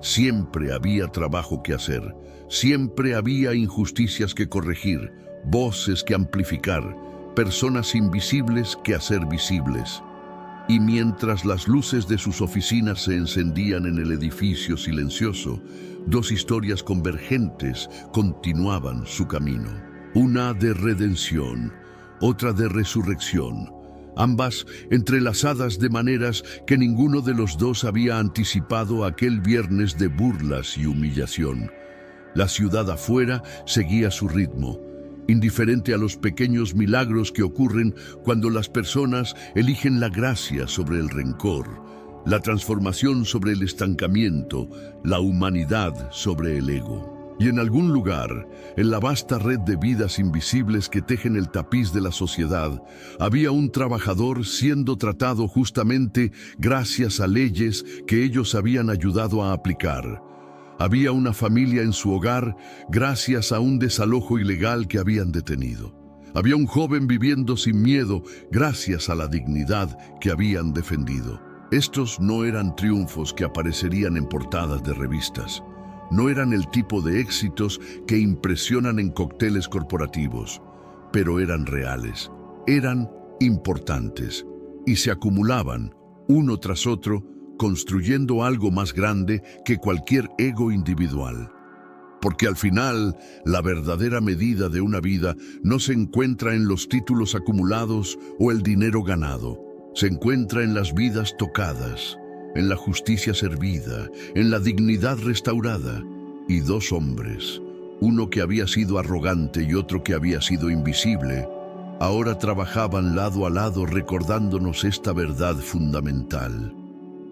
Siempre había trabajo que hacer. Siempre había injusticias que corregir, voces que amplificar, personas invisibles que hacer visibles. Y mientras las luces de sus oficinas se encendían en el edificio silencioso, dos historias convergentes continuaban su camino. Una de redención, otra de resurrección, ambas entrelazadas de maneras que ninguno de los dos había anticipado aquel viernes de burlas y humillación. La ciudad afuera seguía su ritmo, indiferente a los pequeños milagros que ocurren cuando las personas eligen la gracia sobre el rencor, la transformación sobre el estancamiento, la humanidad sobre el ego. Y en algún lugar, en la vasta red de vidas invisibles que tejen el tapiz de la sociedad, había un trabajador siendo tratado justamente gracias a leyes que ellos habían ayudado a aplicar. Había una familia en su hogar gracias a un desalojo ilegal que habían detenido. Había un joven viviendo sin miedo gracias a la dignidad que habían defendido. Estos no eran triunfos que aparecerían en portadas de revistas. No eran el tipo de éxitos que impresionan en cócteles corporativos, pero eran reales, eran importantes y se acumulaban uno tras otro, construyendo algo más grande que cualquier ego individual. Porque al final, la verdadera medida de una vida no se encuentra en los títulos acumulados o el dinero ganado. Se encuentra en las vidas tocadas, en la justicia servida, en la dignidad restaurada. Y dos hombres, uno que había sido arrogante y otro que había sido invisible, ahora trabajaban lado a lado recordándonos esta verdad fundamental: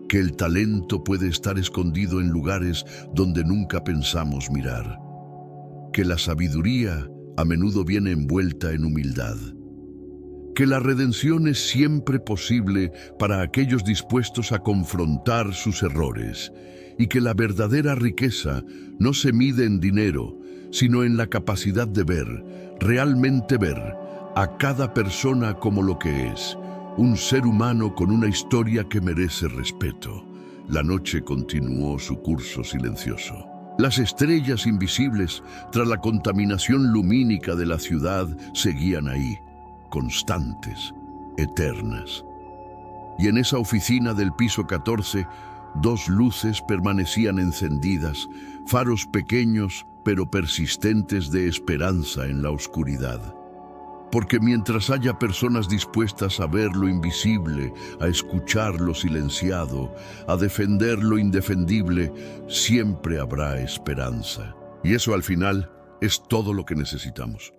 que el talento puede estar escondido en lugares donde nunca pensamos mirar, que la sabiduría a menudo viene envuelta en humildad, que la redención es siempre posible para aquellos dispuestos a confrontar sus errores, y que la verdadera riqueza no se mide en dinero, sino en la capacidad de ver, realmente ver, a cada persona como lo que es, un ser humano con una historia que merece respeto. La noche continuó su curso silencioso. Las estrellas invisibles, tras la contaminación lumínica de la ciudad, seguían ahí, constantes, eternas. Y en esa oficina del piso 14, dos luces permanecían encendidas, faros pequeños pero persistentes de esperanza en la oscuridad. Porque mientras haya personas dispuestas a ver lo invisible, a escuchar lo silenciado, a defender lo indefendible, siempre habrá esperanza. Y eso al final es todo lo que necesitamos.